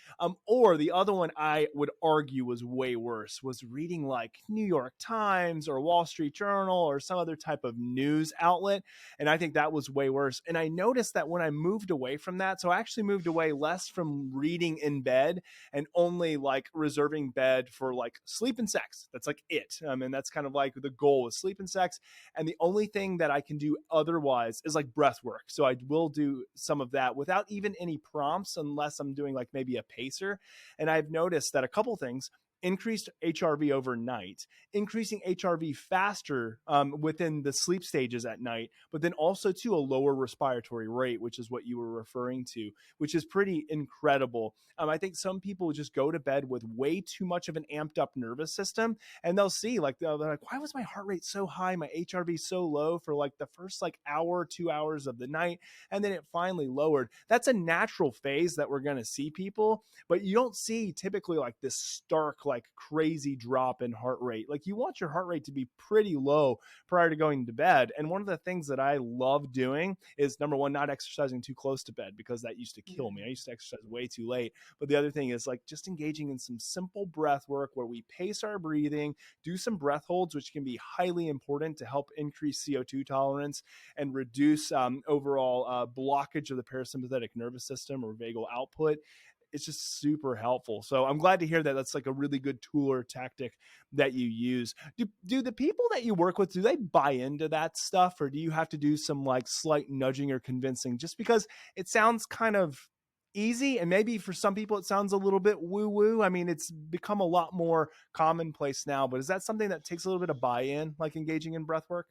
Or the other one I would argue was way worse, was reading like New York Times or Wall Street Journal or some other type of news outlet. And I think that was way worse. And I noticed that when I moved away from that, so I actually moved away less from reading in bed and only like reserving bed for like sleep and sex. That's like it. And that's kind of like the goal is sleep and sex. And the only thing that I can do otherwise is like breath work. So I will do some of that without even any prompts, unless I'm doing like maybe a pacer. And I've noticed that a couple things: increased HRV overnight, increasing HRV faster within the sleep stages at night, but then also to a lower respiratory rate, which is what you were referring to, which is pretty incredible. I think some people just go to bed with way too much of an amped up nervous system, and they'll see like, they're like, why was my heart rate so high? My HRV so low for like the first like hour, 2 hours of the night. And then it finally lowered. That's a natural phase that we're going to see people, but you don't see typically like this stark, like crazy drop in heart rate. Like you want your heart rate to be pretty low prior to going to bed. And one of the things that I love doing is, number one, not exercising too close to bed, because that used to kill me. I used to exercise way too late. But the other thing is like just engaging in some simple breath work where we pace our breathing, do some breath holds, which can be highly important to help increase CO2 tolerance and reduce overall blockage of the parasympathetic nervous system or vagal output. It's just super helpful. So I'm glad to hear that that's like a really good tool or tactic that you use. Do the people that you work with, do they buy into that stuff, or do you have to do some like slight nudging or convincing? Just because it sounds kind of easy, and maybe for some people it sounds a little bit woo-woo. I mean, it's become a lot more commonplace now, but is that something that takes a little bit of buy-in, like engaging in breath work?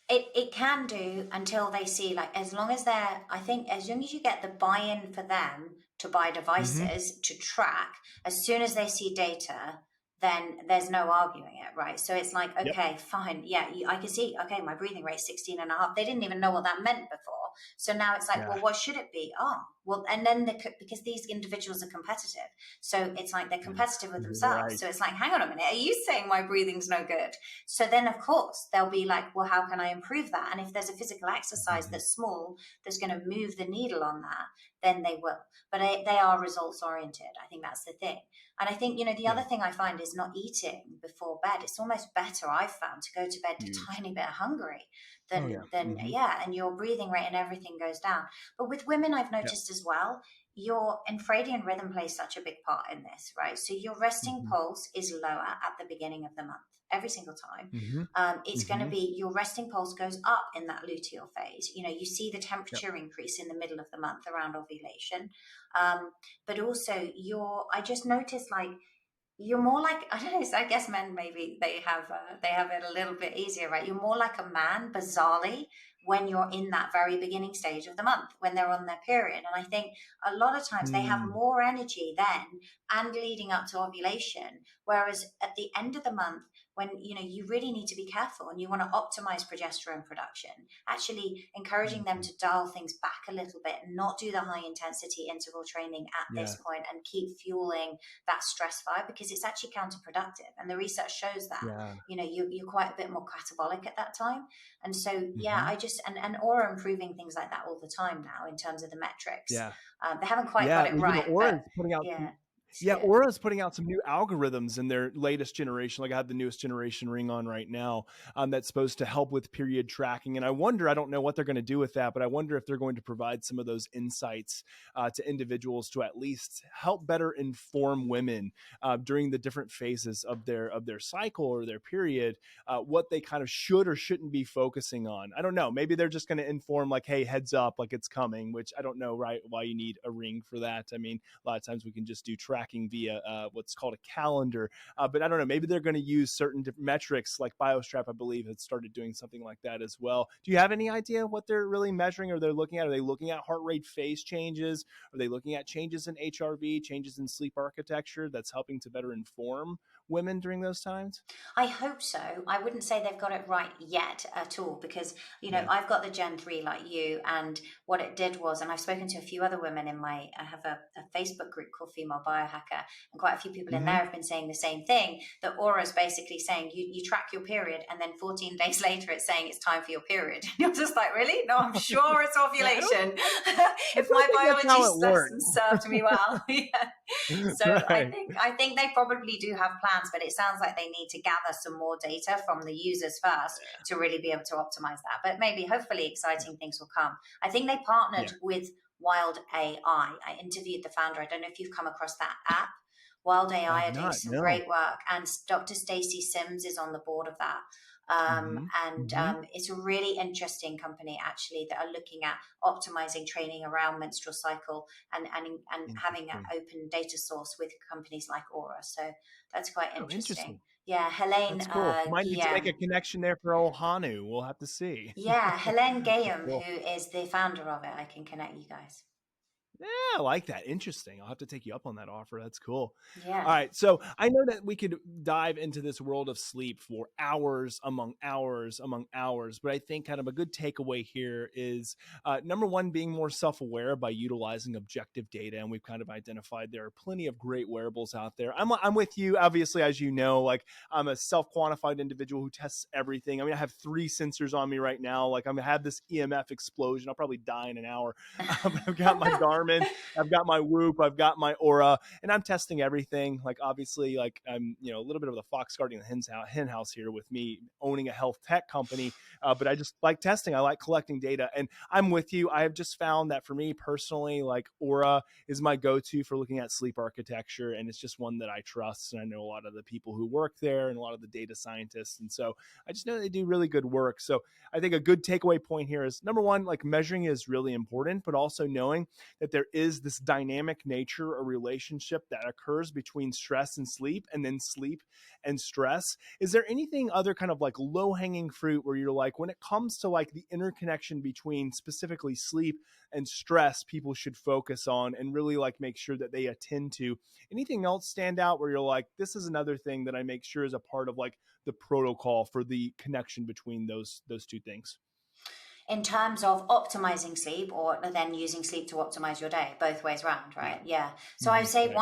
It can do, until they see, like, as long as you get the buy-in for them to buy devices to track, as soon as they see data, then there's no arguing it, right? So it's like, okay, fine. Yeah, I can see, okay, my breathing rate 16 and a half. They didn't even know what that meant before. So now it's like, well, what should it be? Oh, well, and then because these individuals are competitive. So it's like they're competitive with themselves. Right. So it's like, hang on a minute, are you saying my breathing's no good? So then, of course, they'll be like, well, how can I improve that? And if there's a physical exercise that's small, that's going to move the needle on that, then they will. But they are results oriented. I think that's the thing. And I think, the other thing I find is not eating before bed. It's almost better, I've found, to go to bed a tiny bit hungry than and your breathing rate and everything goes down. But with women, I've noticed as well, your infradian rhythm plays such a big part in this, right? So your resting pulse is lower at the beginning of the month, every single time. It's going to be, your resting pulse goes up in that luteal phase. You see the temperature increase in the middle of the month around ovulation. But also I just noticed, like, you're more like, I don't know, so I guess men, maybe they have it a little bit easier, right? You're more like a man, bizarrely, when you're in that very beginning stage of the month, when they're on their period. And I think a lot of times they have more energy then and leading up to ovulation, whereas at the end of the month, when you really need to be careful and you want to optimize progesterone production, actually encouraging them to dial things back a little bit and not do the high intensity interval training at this point, and keep fueling that stress fire, because it's actually counterproductive. And the research shows that you're quite a bit more catabolic at that time. And so I just and Aura improving things like that all the time now in terms of the metrics. They haven't quite got it right. Aura is putting out It's Yeah, good. Aura's putting out some new algorithms in their latest generation. Like I have the newest generation ring on right now, that's supposed to help with period tracking. And I wonder, I don't know what they're going to do with that, but I wonder if they're going to provide some of those insights to individuals to at least help better inform women during the different phases of their cycle or their period, what they kind of should or shouldn't be focusing on. I don't know. Maybe they're just going to inform like, hey, heads up, like it's coming, which I don't know, right? Why you need a ring for that. I mean, a lot of times we can just do tracking via what's called a calendar. But I don't know, maybe they're going to use certain metrics like BioStrap, I believe, had started doing something like that as well. Do you have any idea what they're really measuring or they're looking at? Are they looking at heart rate phase changes? Are they looking at changes in HRV, changes in sleep architecture that's helping to better inform women during those times? I hope so. I wouldn't say they've got it right yet at all because, Yeah. I've got the Gen 3 like you. And what it did was, and I've spoken to a few other women I have a Facebook group called Female Biohacker, and quite a few people in there have been saying the same thing, that Aura's basically saying you track your period and then 14 days later it's saying it's time for your period. And you're just like, really? No, I'm sure it's ovulation. If my biology lesson served me well. Yeah. So Right. I think they probably do have plans, but it sounds like they need to gather some more data from the users first to really be able to optimize that. But maybe, hopefully, exciting things will come. I think they partnered with Wild AI. I interviewed the founder. I don't know if you've come across that app. Wild AI I've are doing not, some no. great work, and Dr. Stacey Sims is on the board of that. It's a really interesting company actually that are looking at optimizing training around menstrual cycle and having an open data source with companies like Aura. So that's quite Oh, interesting. interesting. Yeah, Helene That's cool. Might need to make a Guillaume. connection there for old Hanu. We'll have to see. Yeah, Helene That's Guillaume, cool. who is the founder of it. I can connect you guys. Yeah, I like that. Interesting. I'll have to take you up on that offer. That's cool. Yeah. All right. So I know that we could dive into this world of sleep for hours among hours among hours, but I think kind of a good takeaway here is number one, being more self aware by utilizing objective data. And we've kind of identified there are plenty of great wearables out there. I'm with you, obviously, as you know, like I'm a self quantified individual who tests everything. I mean, I have 3 sensors on me right now. Like I'm going to have this EMF explosion. I'll probably die in an hour. I've got my Garmin. I've got my Whoop, I've got my Aura, and I'm testing everything. Like obviously, like I'm, a little bit of the fox guarding the hen house here with me owning a health tech company. But I just like testing. I like collecting data, and I'm with you. I have just found that for me personally, like Aura is my go-to for looking at sleep architecture, and it's just one that I trust. And I know a lot of the people who work there and a lot of the data scientists, and so I just know they do really good work. So I think a good takeaway point here is number one, like measuring is really important, but also knowing that there is this dynamic nature or relationship that occurs between stress and sleep, and then sleep and stress. Is there anything other kind of like low hanging fruit where you're like, when it comes to like the interconnection between specifically sleep and stress, people should focus on and really like make sure that they attend to? Anything else stand out where you're like, this is another thing that I make sure is a part of like the protocol for the connection between those two things? In terms of optimizing sleep, or then using sleep to optimize your day, both ways around, right? Yeah. So I would say Right.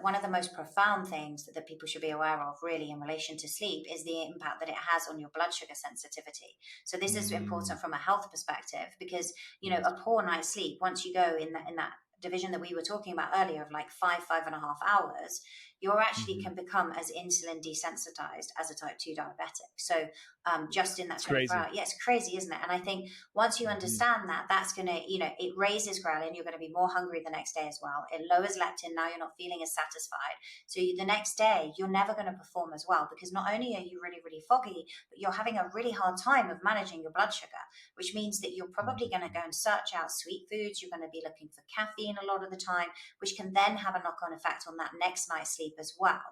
one of the most profound things that people should be aware of really in relation to sleep is the impact that it has on your blood sugar sensitivity. So this is important from a health perspective because a poor night's sleep, once you go in that division that we were talking about earlier of like 5.5 hours, you actually can become as insulin desensitized as a type 2 diabetic. So just in that It's 24 crazy. hours, yeah, it's crazy, isn't it? And I think once you understand that, that's going to, it raises ghrelin. You're going to be more hungry the next day as well. It lowers leptin. Now you're not feeling as satisfied. So the next day, you're never going to perform as well because not only are you really, really foggy, but you're having a really hard time of managing your blood sugar, which means that you're probably going to go and search out sweet foods. You're going to be looking for caffeine a lot of the time, which can then have a knock-on effect on that next night's sleep as well.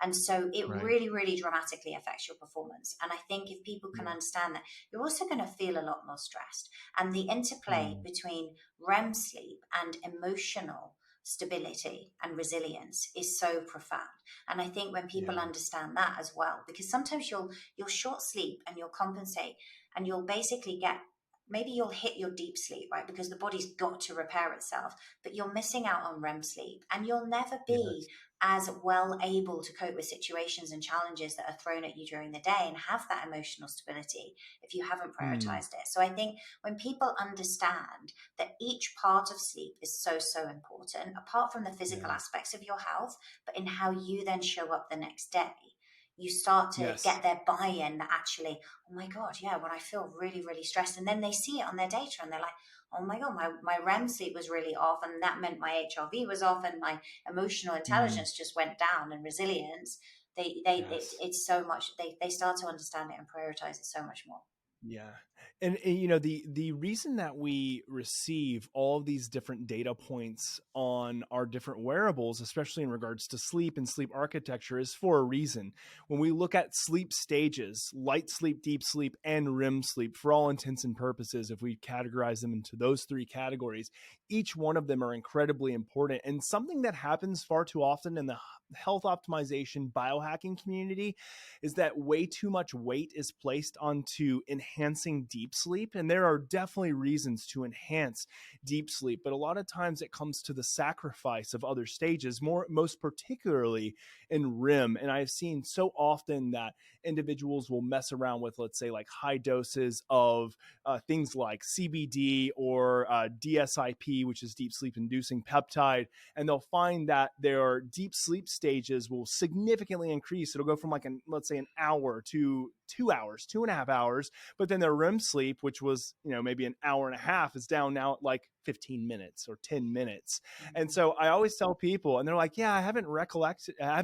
And so it really, really dramatically affects your performance. And I think if people can understand that, you're also going to feel a lot more stressed. And the interplay between REM sleep and emotional stability and resilience is so profound. And I think when people understand that as well, because sometimes you'll short sleep and you'll compensate and you'll basically get, maybe you'll hit your deep sleep, right? Because the body's got to repair itself, but you're missing out on REM sleep and you'll never be as well able to cope with situations and challenges that are thrown at you during the day and have that emotional stability if you haven't prioritized it. So I think when people understand that each part of sleep is so, so important, apart from the physical aspects of your health, but in how you then show up the next day, you start to get their buy-in that actually, oh my God, yeah, when I feel really, really stressed, and then they see it on their data and they're like, oh my God, my REM sleep was really off, and that meant my HRV was off, and my emotional intelligence just went down, and resilience. It's so much. They start to understand it and prioritize it so much more. Yeah. And you know, the reason that we receive all of these different data points on our different wearables, especially in regards to sleep and sleep architecture, is for a reason. When we look at sleep stages, light sleep, deep sleep, and REM sleep, for all intents and purposes, if we categorize them into those three categories, each one of them are incredibly important. And something that happens far too often in the health optimization biohacking community is that way too much weight is placed onto enhancing deep sleep. And there are definitely reasons to enhance deep sleep, but a lot of times it comes to the sacrifice of other stages, most particularly in REM. And I've seen so often that individuals will mess around with, let's say, like high doses of things like CBD or DSIP, which is deep sleep inducing peptide, and they'll find that their deep sleep stages will significantly increase. It'll go from like let's say an hour to 2 hours, 2.5 hours, but then their REM sleep, which was, you know, maybe an hour and a half, is down now at like 15 minutes or 10 minutes. And so I always tell people, and they're like, yeah, I have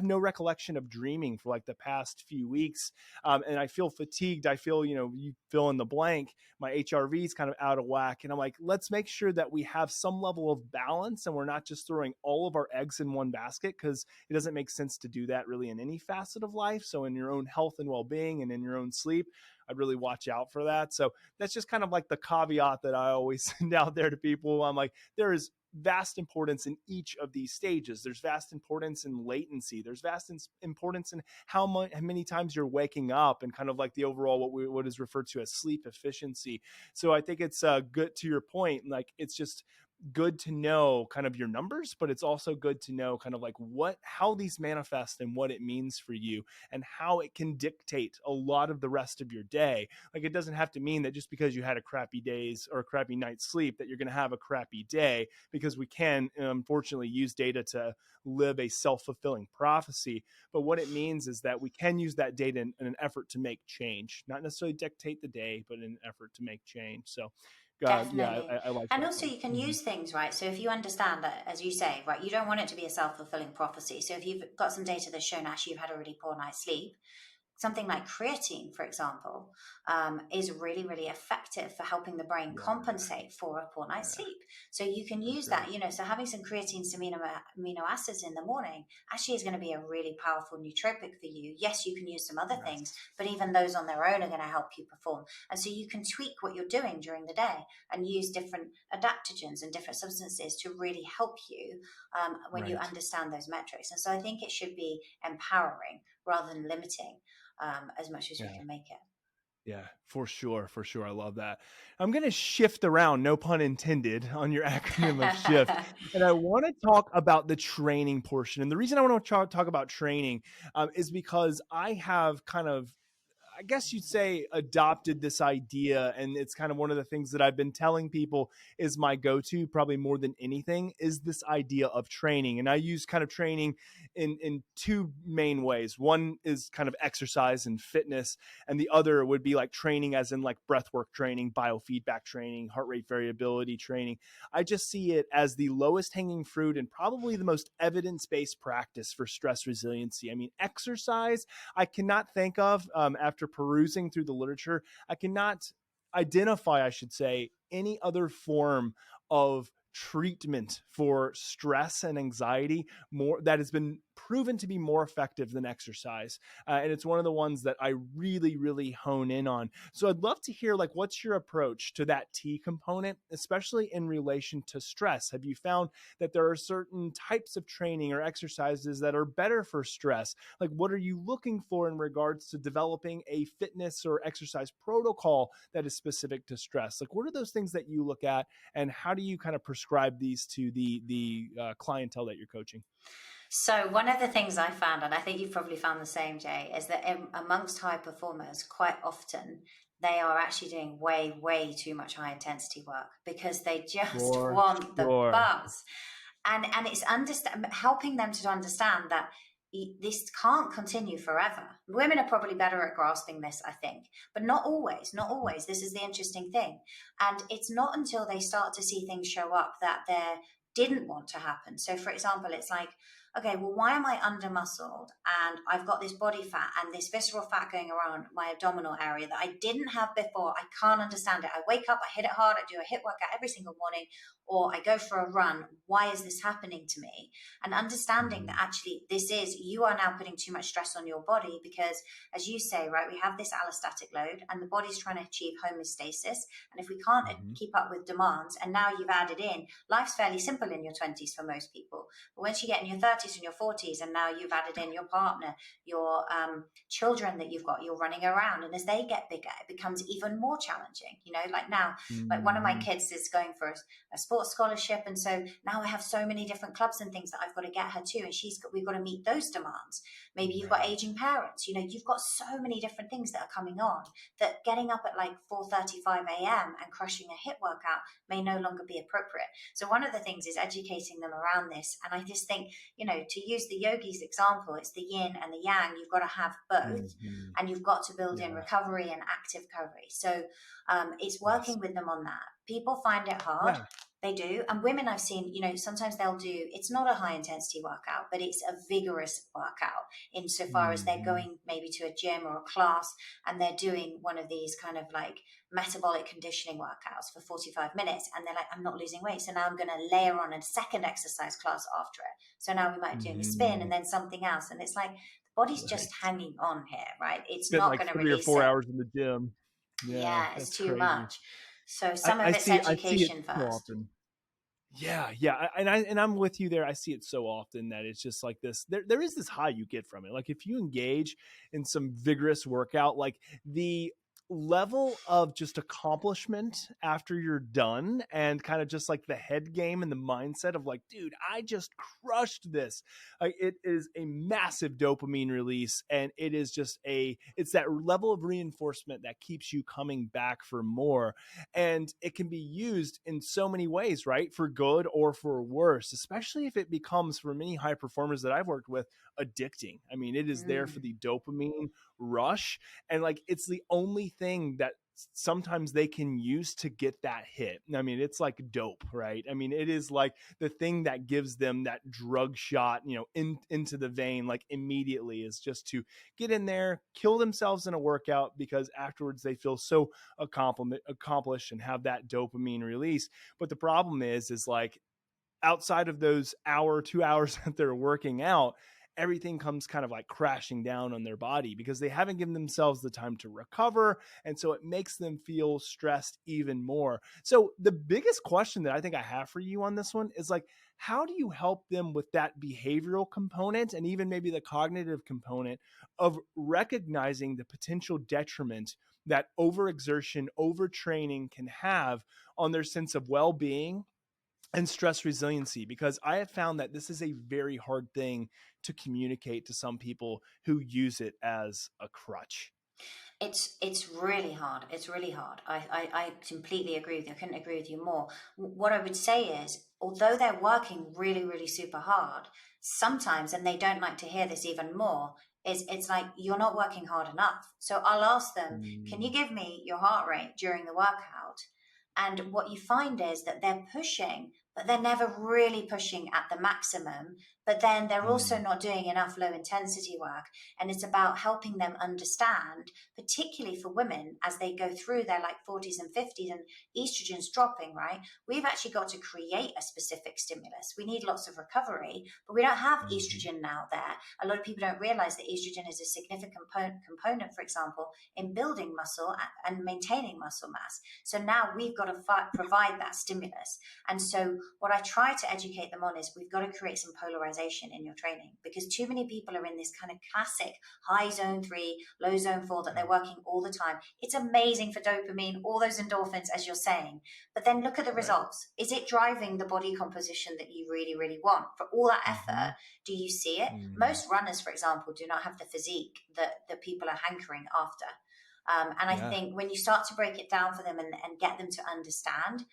no recollection of dreaming for like the past few weeks. And I feel fatigued. I feel, you know, you fill in the blank, my HRV is kind of out of whack. And I'm like, let's make sure that we have some level of balance and we're not just throwing all of our eggs in one basket, because it doesn't make sense to do that really in any facet of life. So in your own health and well-being and in your own sleep, I'd really watch out for that. So that's just kind of like the caveat that I always send out there to people. I'm like, there is vast importance in each of these stages. There's vast importance in latency. There's vast importance in how many times you're waking up, and kind of like the overall what is referred to as sleep efficiency. So I think it's good to your point. Like, it's just good to know kind of your numbers, but it's also good to know kind of like how these manifest and what it means for you, and how it can dictate a lot of the rest of your day. Like, it doesn't have to mean that just because you had a crappy days or a crappy night's sleep that you're going to have a crappy day, because we can unfortunately use data to live a self-fulfilling prophecy. But what it means is that we can use that data in an effort to make change, not necessarily dictate the day, but in an effort to make change. So Definitely. I like And that also one. you can use things, right? So if you understand that, as you say, right, you don't want it to be a self-fulfilling prophecy. So if you've got some data that's shown actually you've had a really poor night's sleep, something like creatine, for example, is really, really effective for helping the brain compensate for a poor night's sleep. So you can use that, you know, so having some creatine, some amino acids in the morning actually is going to be a really powerful nootropic for you. Yes, you can use some other things, but even those on their own are going to help you perform. And so you can tweak what you're doing during the day and use different adaptogens and different substances to really help you when you understand those metrics. And so I think it should be empowering rather than limiting. As much as you can make it. Yeah, for sure. For sure. I love that. I'm going to shift around, no pun intended, on your acronym of shift. And I want to talk about the training portion. And the reason I want to talk about training is because I have kind of, I guess you'd say, adopted this idea. And it's kind of one of the things that I've been telling people is my go-to, probably more than anything, is this idea of training. And I use kind of training in two main ways. One is kind of exercise and fitness, and the other would be like training as in like breathwork training, biofeedback training, heart rate variability training. I just see it as the lowest hanging fruit and probably the most evidence-based practice for stress resiliency. I mean, exercise, I cannot think of, after perusing through the literature, I cannot identify, I should say, any other form of treatment for stress and anxiety that has been proven to be more effective than exercise. And it's one of the ones that I really, really hone in on. So I'd love to hear, like, what's your approach to that T component, especially in relation to stress? Have you found that there are certain types of training or exercises that are better for stress? Like, what are you looking for in regards to developing a fitness or exercise protocol that is specific to stress? Like, what are those things that you look at, and how do you kind of prescribe these to the clientele that you're coaching? So one of the things I found, and I think you've probably found the same, Jay, is that amongst high performers, quite often they are actually doing way, way too much high intensity work because they just want the buzz. And it's helping them to understand that this can't continue forever. Women are probably better at grasping this, I think, but not always. This is the interesting thing. And it's not until they start to see things show up that they didn't want to happen. So for example, it's like, okay, well, why am I under muscled and I've got this body fat and this visceral fat going around my abdominal area that I didn't have before? I can't understand it. I wake up, I hit it hard, I do a HIIT workout every single morning, or I go for a run. Why is this happening to me? And understanding that actually you are now putting too much stress on your body because, as you say, right, we have this allostatic load and the body's trying to achieve homeostasis. And if we can't keep up with demands, and now you've added in, life's fairly simple in your 20s for most people. But once you get in your 30s and your 40s, and now you've added in your partner, your children that you've got, you're running around. And as they get bigger, it becomes even more challenging. Like now, like one of my kids is going for a sports scholarship, and so now I have so many different clubs and things that I've got to get her to, and we've got to meet those demands. Maybe you've got aging parents, you've got so many different things that are coming on that getting up at like 4:35 a.m. and crushing a HIIT workout may no longer be appropriate. So one of the things is educating them around this. And I just think, to use the yogis example, it's the yin and the yang. You've got to have both, and you've got to build in recovery and active recovery. So it's working with them on that. People find it hard. They do. And women I've seen, sometimes they'll do, it's not a high intensity workout, but it's a vigorous workout insofar as they're going maybe to a gym or a class and they're doing one of these kind of like metabolic conditioning workouts for 45 minutes. And they're like, I'm not losing weight. So now I'm going to layer on a second exercise class after it. So now we might be doing a spin and then something else. And it's like, the body's just hanging on here, right? It's not like going to 3 release or 4 it. hours in the gym. Yeah, it's too much. So some of I it's see education it so first. often. Yeah. And I'm with you there. I see it so often that it's just like this. There is this high you get from it. Like if you engage in some vigorous workout, like the level of just accomplishment after you're done and kind of just like the head game and the mindset of like, dude, I just crushed this. It is a massive dopamine release. And it is just it's that level of reinforcement that keeps you coming back for more. And it can be used in so many ways, right? For good or for worse, especially if it becomes, for many high performers that I've worked with, addicting. I mean, it is there for the dopamine rush. And like, it's the only thing that sometimes they can use to get that hit. I mean, it's like dope, right? I mean, it is like the thing that gives them that drug shot, into the vein, like immediately, is just to get in there, kill themselves in a workout because afterwards they feel so accomplished and have that dopamine release. But the problem is like outside of those 2 hours that they're working out, everything comes kind of like crashing down on their body because they haven't given themselves the time to recover. And so it makes them feel stressed even more. So the biggest question that I think I have for you on this one is like, how do you help them with that behavioral component and even maybe the cognitive component of recognizing the potential detriment that overexertion, overtraining can have on their sense of well-being and stress resiliency? Because I have found that this is a very hard thing to communicate to some people who use it as a crutch. It's really hard. It's really hard. I completely agree with you. I couldn't agree with you more. What I would say is, although they're working really, really super hard, sometimes, and they don't like to hear this even more, it's like, you're not working hard enough. So I'll ask them, can you give me your heart rate during the workout? And what you find is that they're pushing, but they're never really pushing at the maximum. But then they're also not doing enough low intensity work. And it's about helping them understand, particularly for women, as they go through their like 40s and 50s and estrogen's dropping, right? We've actually got to create a specific stimulus. We need lots of recovery, but we don't have estrogen now there. A lot of people don't realize that estrogen is a significant component, for example, in building muscle and maintaining muscle mass. So now we've got to provide that stimulus. And so what I try to educate them on is we've got to create some polarization in your training, because too many people are in this kind of classic high zone 3, low zone 4 that they're working all the time. It's amazing for dopamine, all those endorphins, as you're saying. But then look at the results. Is it driving the body composition that you really, really want? For all that effort, do you see it? Most runners, for example, do not have the physique that people are hankering after. And I think when you start to break it down for them and get them to understand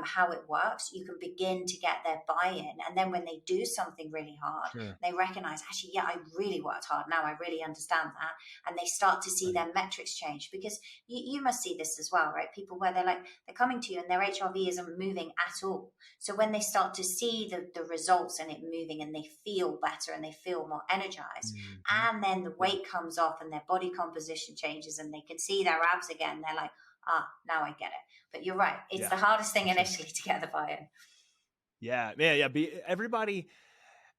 how it works, you can begin to get their buy-in. And then when they do something really hard, they recognize, actually, yeah, I really worked hard. Now I really understand that. And they start to see their metrics change, because you must see this as well, right? People where they're coming to you and their HRV isn't moving at all. So when they start to see the results and it moving, and they feel better and they feel more energized, and then the weight comes off and their body composition changes and they can see their abs again, they're like, now I get it. But you're right. It's the hardest thing initially to get the buy-in. Yeah.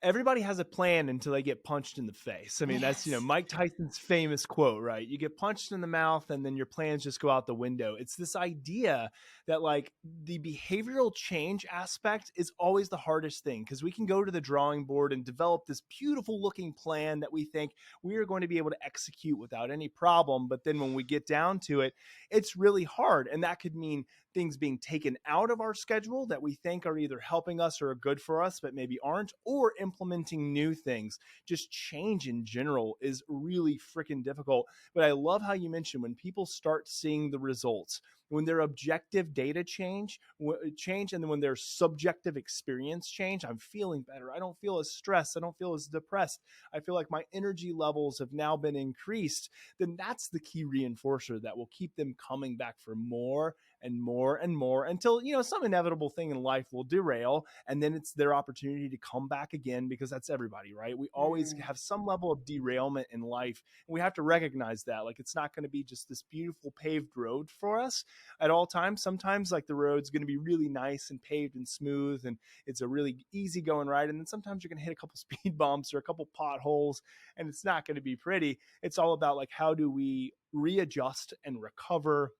Everybody has a plan until they get punched in the face. I mean, that's, Mike Tyson's famous quote, right? You get punched in the mouth and then your plans just go out the window. It's this idea that like the behavioral change aspect is always the hardest thing, because we can go to the drawing board and develop this beautiful looking plan that we think we are going to be able to execute without any problem. But then when we get down to it, it's really hard. And that could mean things being taken out of our schedule that we think are either helping us or are good for us, but maybe aren't, or implementing new things. Just change in general is really freaking difficult. But I love how you mentioned when people start seeing the results, when their objective data change, and then when their subjective experience change, I'm feeling better. I don't feel as stressed. I don't feel as depressed. I feel like my energy levels have now been increased. Then that's the key reinforcer that will keep them coming back for more and more and more until, some inevitable thing in life will derail. And then it's their opportunity to come back again, because that's everybody, right? We always have some level of derailment in life. And we have to recognize that. Like, it's not going to be just this beautiful paved road for us at all times. Sometimes like the road's going to be really nice and paved and smooth, and it's a really easy going ride. And then sometimes you're going to hit a couple speed bumps or a couple potholes, and it's not going to be pretty. It's all about like, how do we readjust and recover?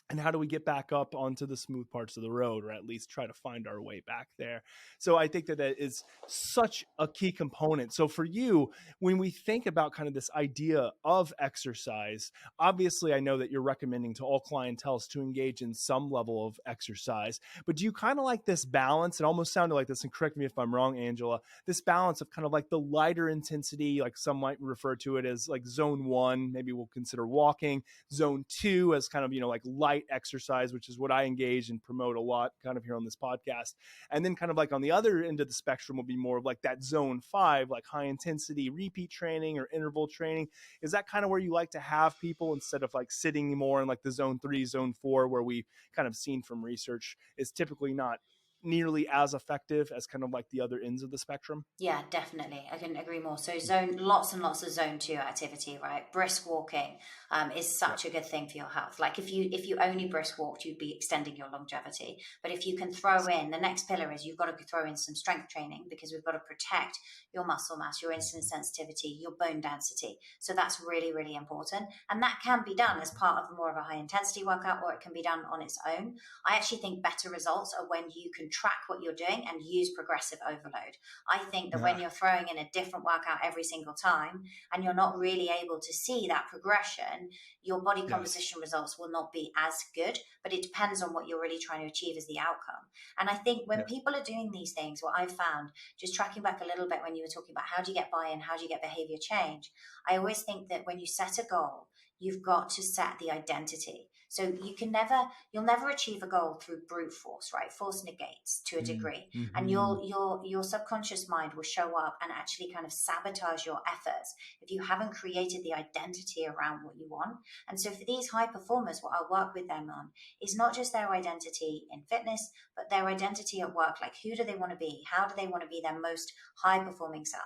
And how do we get back up onto the smooth parts of the road, or at least try to find our way back there? So I think that is such a key component. So for you, when we think about kind of this idea of exercise, obviously I know that you're recommending to all clienteles to engage in some level of exercise, but do you kind of like this balance? It almost sounded like this, and correct me if I'm wrong, Angela, this balance of kind of like the lighter intensity, like some might refer to it as like zone 1, maybe we'll consider walking, zone 2 as kind of, like light exercise, which is what I engage and promote a lot kind of here on this podcast. And then kind of like on the other end of the spectrum will be more of like that zone 5, like high intensity repeat training or interval training. Is that kind of where you like to have people, instead of like sitting more in like the zone 3, zone 4, where we kind of seen from research is typically not nearly as effective as kind of like the other ends of the spectrum? Yeah, definitely. I couldn't agree more. So lots and lots of zone 2 activity, right? Brisk walking is such a good thing for your health. Like if you only brisk walked, you'd be extending your longevity. But if you can throw in, the next pillar is you've got to throw in some strength training, because we've got to protect your muscle mass, your insulin sensitivity, your bone density. So that's really, really important. And that can be done as part of more of a high intensity workout, or it can be done on its own. I actually think better results are when you can track what you're doing and use progressive overload. I think that when you're throwing in a different workout every single time and you're not really able to see that progression, your body composition results will not be as good, but it depends on what you're really trying to achieve as the outcome. And I think when people are doing these things, what I've found, just tracking back a little bit when you were talking about how do you get buy-in, how do you get behavior change, I always think that when you set a goal, you've got to set the identity. So you'll never achieve a goal through brute force, right? Force negates to a degree. And your subconscious mind will show up and actually kind of sabotage your efforts if you haven't created the identity around what you want. And so for these high performers, what I'll work with them on is not just their identity in fitness, but their identity at work. Like, who do they want to be? How do they want to be their most high performing self?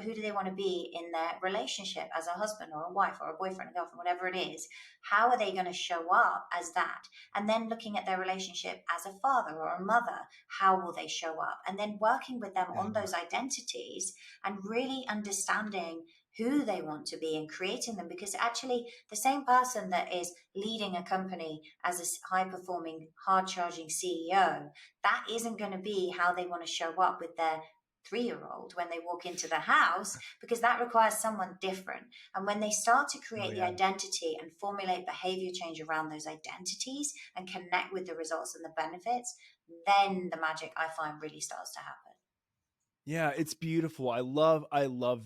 Who do they want to be in their relationship as a husband or a wife or a boyfriend, a girlfriend, whatever it is? How are they going to show up as that? And then looking at their relationship as a father or a mother, how will they show up? And then working with them on those identities and really understanding who they want to be and creating them, because actually the same person that is leading a company as a high performing, hard charging CEO, that isn't going to be how they want to show up with their 3-year-old when they walk into the house, because that requires someone different. And when they start to create the identity and formulate behavior change around those identities and connect with the results and the benefits, then the magic, I find, really starts to happen. Yeah, it's beautiful. I love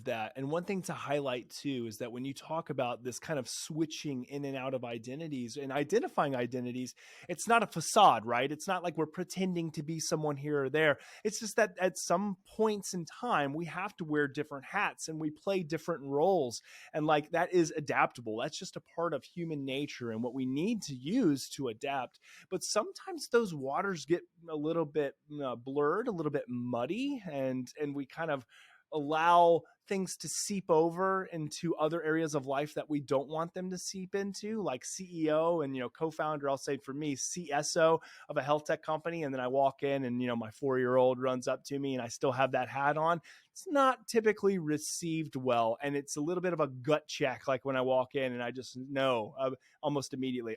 that. And one thing to highlight too is that when you talk about this kind of switching in and out of identities and identifying identities, it's not a facade, right? It's not like we're pretending to be someone here or there. It's just that at some points in time, we have to wear different hats and we play different roles. And like that is adaptable. That's just a part of human nature and what we need to use to adapt. But sometimes those waters get a little bit blurred, a little bit muddy, and we kind of allow things to seep over into other areas of life that we don't want them to seep into, like CEO and, co-founder, I'll say for me, CSO of a health tech company. And then I walk in and, my 4-year-old runs up to me and I still have that hat on. It's not typically received well. And it's a little bit of a gut check. Like when I walk in and I just know almost immediately,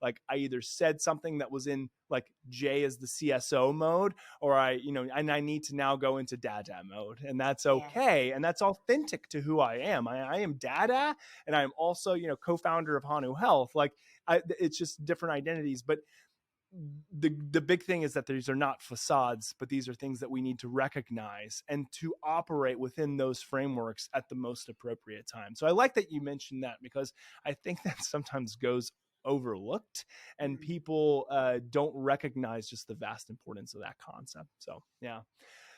like I either said something that was in like Jay as the CSO mode, or and I need to now go into dada mode, and that's okay. Yeah. And that's authentic to who I am. I am dada, and I'm also, co-founder of Hanu Health. Like it's just different identities, but the big thing is that these are not facades, but these are things that we need to recognize and to operate within those frameworks at the most appropriate time. So I like that you mentioned that, because I think that sometimes goes overlooked and people don't recognize just the vast importance of that concept. So yeah.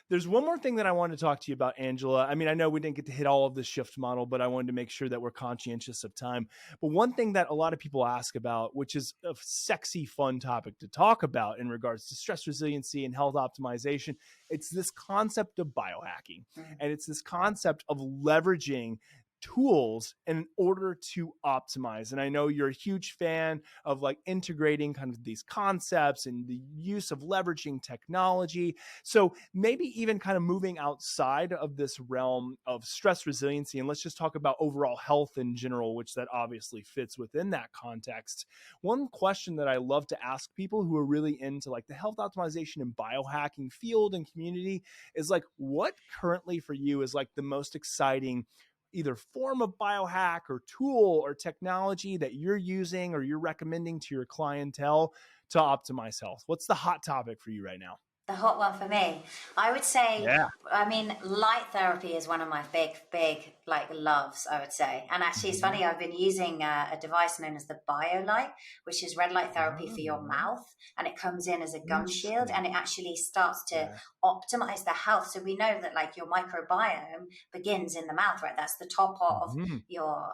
There's one more thing that I wanted to talk to you about, Angela. I mean, I know we didn't get to hit all of the shift model, but I wanted to make sure that we're conscientious of time. But one thing that a lot of people ask about, which is a sexy, fun topic to talk about in regards to stress resiliency and health optimization, it's this concept of biohacking. And it's this concept of leveraging tools in order to optimize. And I know you're a huge fan of like integrating kind of these concepts and the use of leveraging technology. So maybe even kind of moving outside of this realm of stress resiliency, and let's just talk about overall health in general, which that obviously fits within that context. One question that I love to ask people who are really into like the health optimization and biohacking field and community is like, what currently for you is like the most exciting either form of biohack or tool or technology that you're using or you're recommending to your clientele to optimize health? What's the hot topic for you right now? The hot one for me, I would say, I mean, light therapy is one of my big like loves, I would say. And actually it's funny, I've been using a device known as the BioLight, which is red light therapy for your mouth. And it comes in as a gum shield and it actually starts to optimize the health. So we know that like your microbiome begins in the mouth, right? That's the top part of your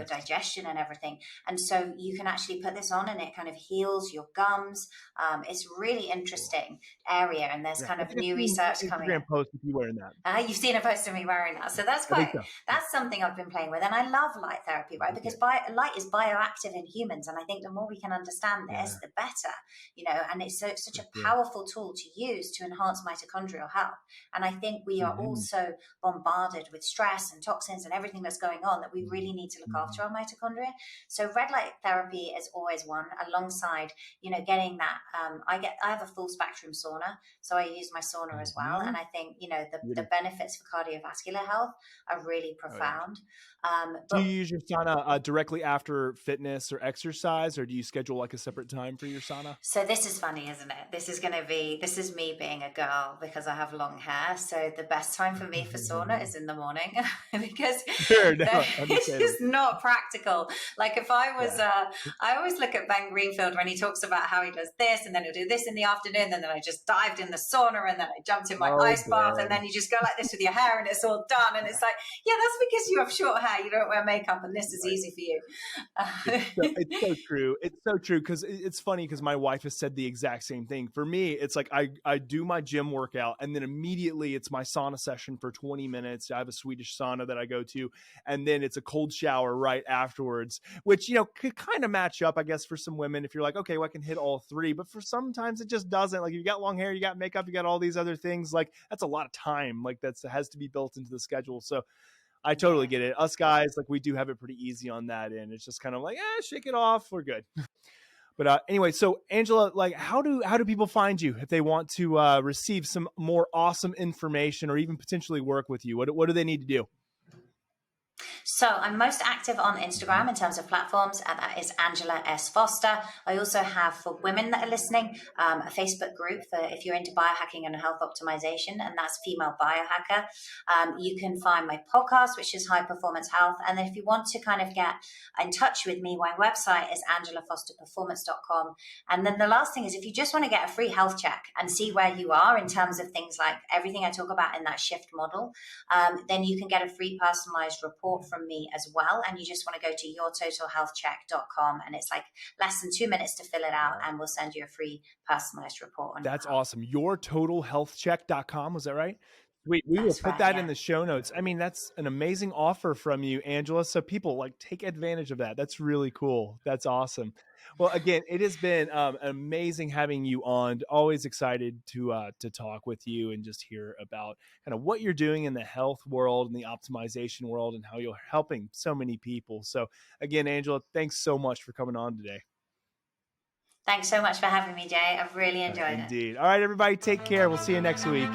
digestion and everything. And so you can actually put this on and it kind of heals your gums. It's really interesting area, and there's kind of new research coming. Instagram post of you wearing that. You've seen a post of me wearing that, so that's quite. That's something I've been playing with, and I love light therapy, right? Because light is bioactive in humans, and I think the more we can understand this, the better, And it's such a powerful tool to use to enhance mitochondrial health. And I think we are also bombarded with stress and toxins and everything that's going on that we really need to look after our mitochondria. So red light therapy is always one, alongside getting that. I have a full spectrum sauna, so I use my sauna as well, and I think the benefits for cardiovascular health are really profound. Do you use your sauna directly after fitness or exercise, or do you schedule like a separate time for your sauna? So this is funny, isn't it? This is me being a girl because I have long hair. So the best time for me for sauna is in the morning because it's just not practical. Like if I was, I always look at Ben Greenfield when he talks about how he does this and then he'll do this in the afternoon, and then I just dived in the sauna and then I jumped in my ice bath, and then you just go like this with your hair and it's all done. And it's like, that's because you have short hair, you don't wear makeup, and this is easy for you. It's so true. It's so true, because it's funny because my wife has said the exact same thing. For me, it's like I do my gym workout and then immediately it's my sauna session for 20 minutes. I have a Swedish sauna that I go to, and then it's a cold shower right afterwards, which, could kind of match up, I guess, for some women if you're like, okay, well, I can hit all three. But for sometimes it just doesn't. Like, you got long hair, you got makeup, you got all these other things. Like, that's a lot of time. Like, that has to be built into the schedule. So I totally get it. Us guys, like, we do have it pretty easy on that end. It's just kind of like, shake it off. We're good. But anyway, so Angela, like, how do people find you if they want to receive some more awesome information or even potentially work with you? What do they need to do? So I'm most active on Instagram in terms of platforms, and that is Angela S. Foster. I also have, for women that are listening, a Facebook group for if you're into biohacking and health optimization, and that's Female Biohacker. You can find my podcast, which is High Performance Health. And then if you want to kind of get in touch with me, my website is angelafosterperformance.com. And then the last thing is, if you just want to get a free health check and see where you are in terms of things like everything I talk about in that shift model, then you can get a free personalized report from me as well. And you just want to go to yourtotalhealthcheck.com, and it's like less than 2 minutes to fill it out, and we'll send you a free personalized report on That's awesome. Yourtotalhealthcheck.com, was that right? We will put right, that in the show notes. I mean, that's an amazing offer from you, Angela. So people, like, take advantage of that. That's really cool. That's awesome. Well, again, it has been amazing having you on. Always excited to talk with you and just hear about kind of what you're doing in the health world and the optimization world and how you're helping so many people. So again, Angela, thanks so much for coming on today. Thanks so much for having me, Jay. I've really enjoyed it. Indeed. All right, everybody, take care. We'll see you next week.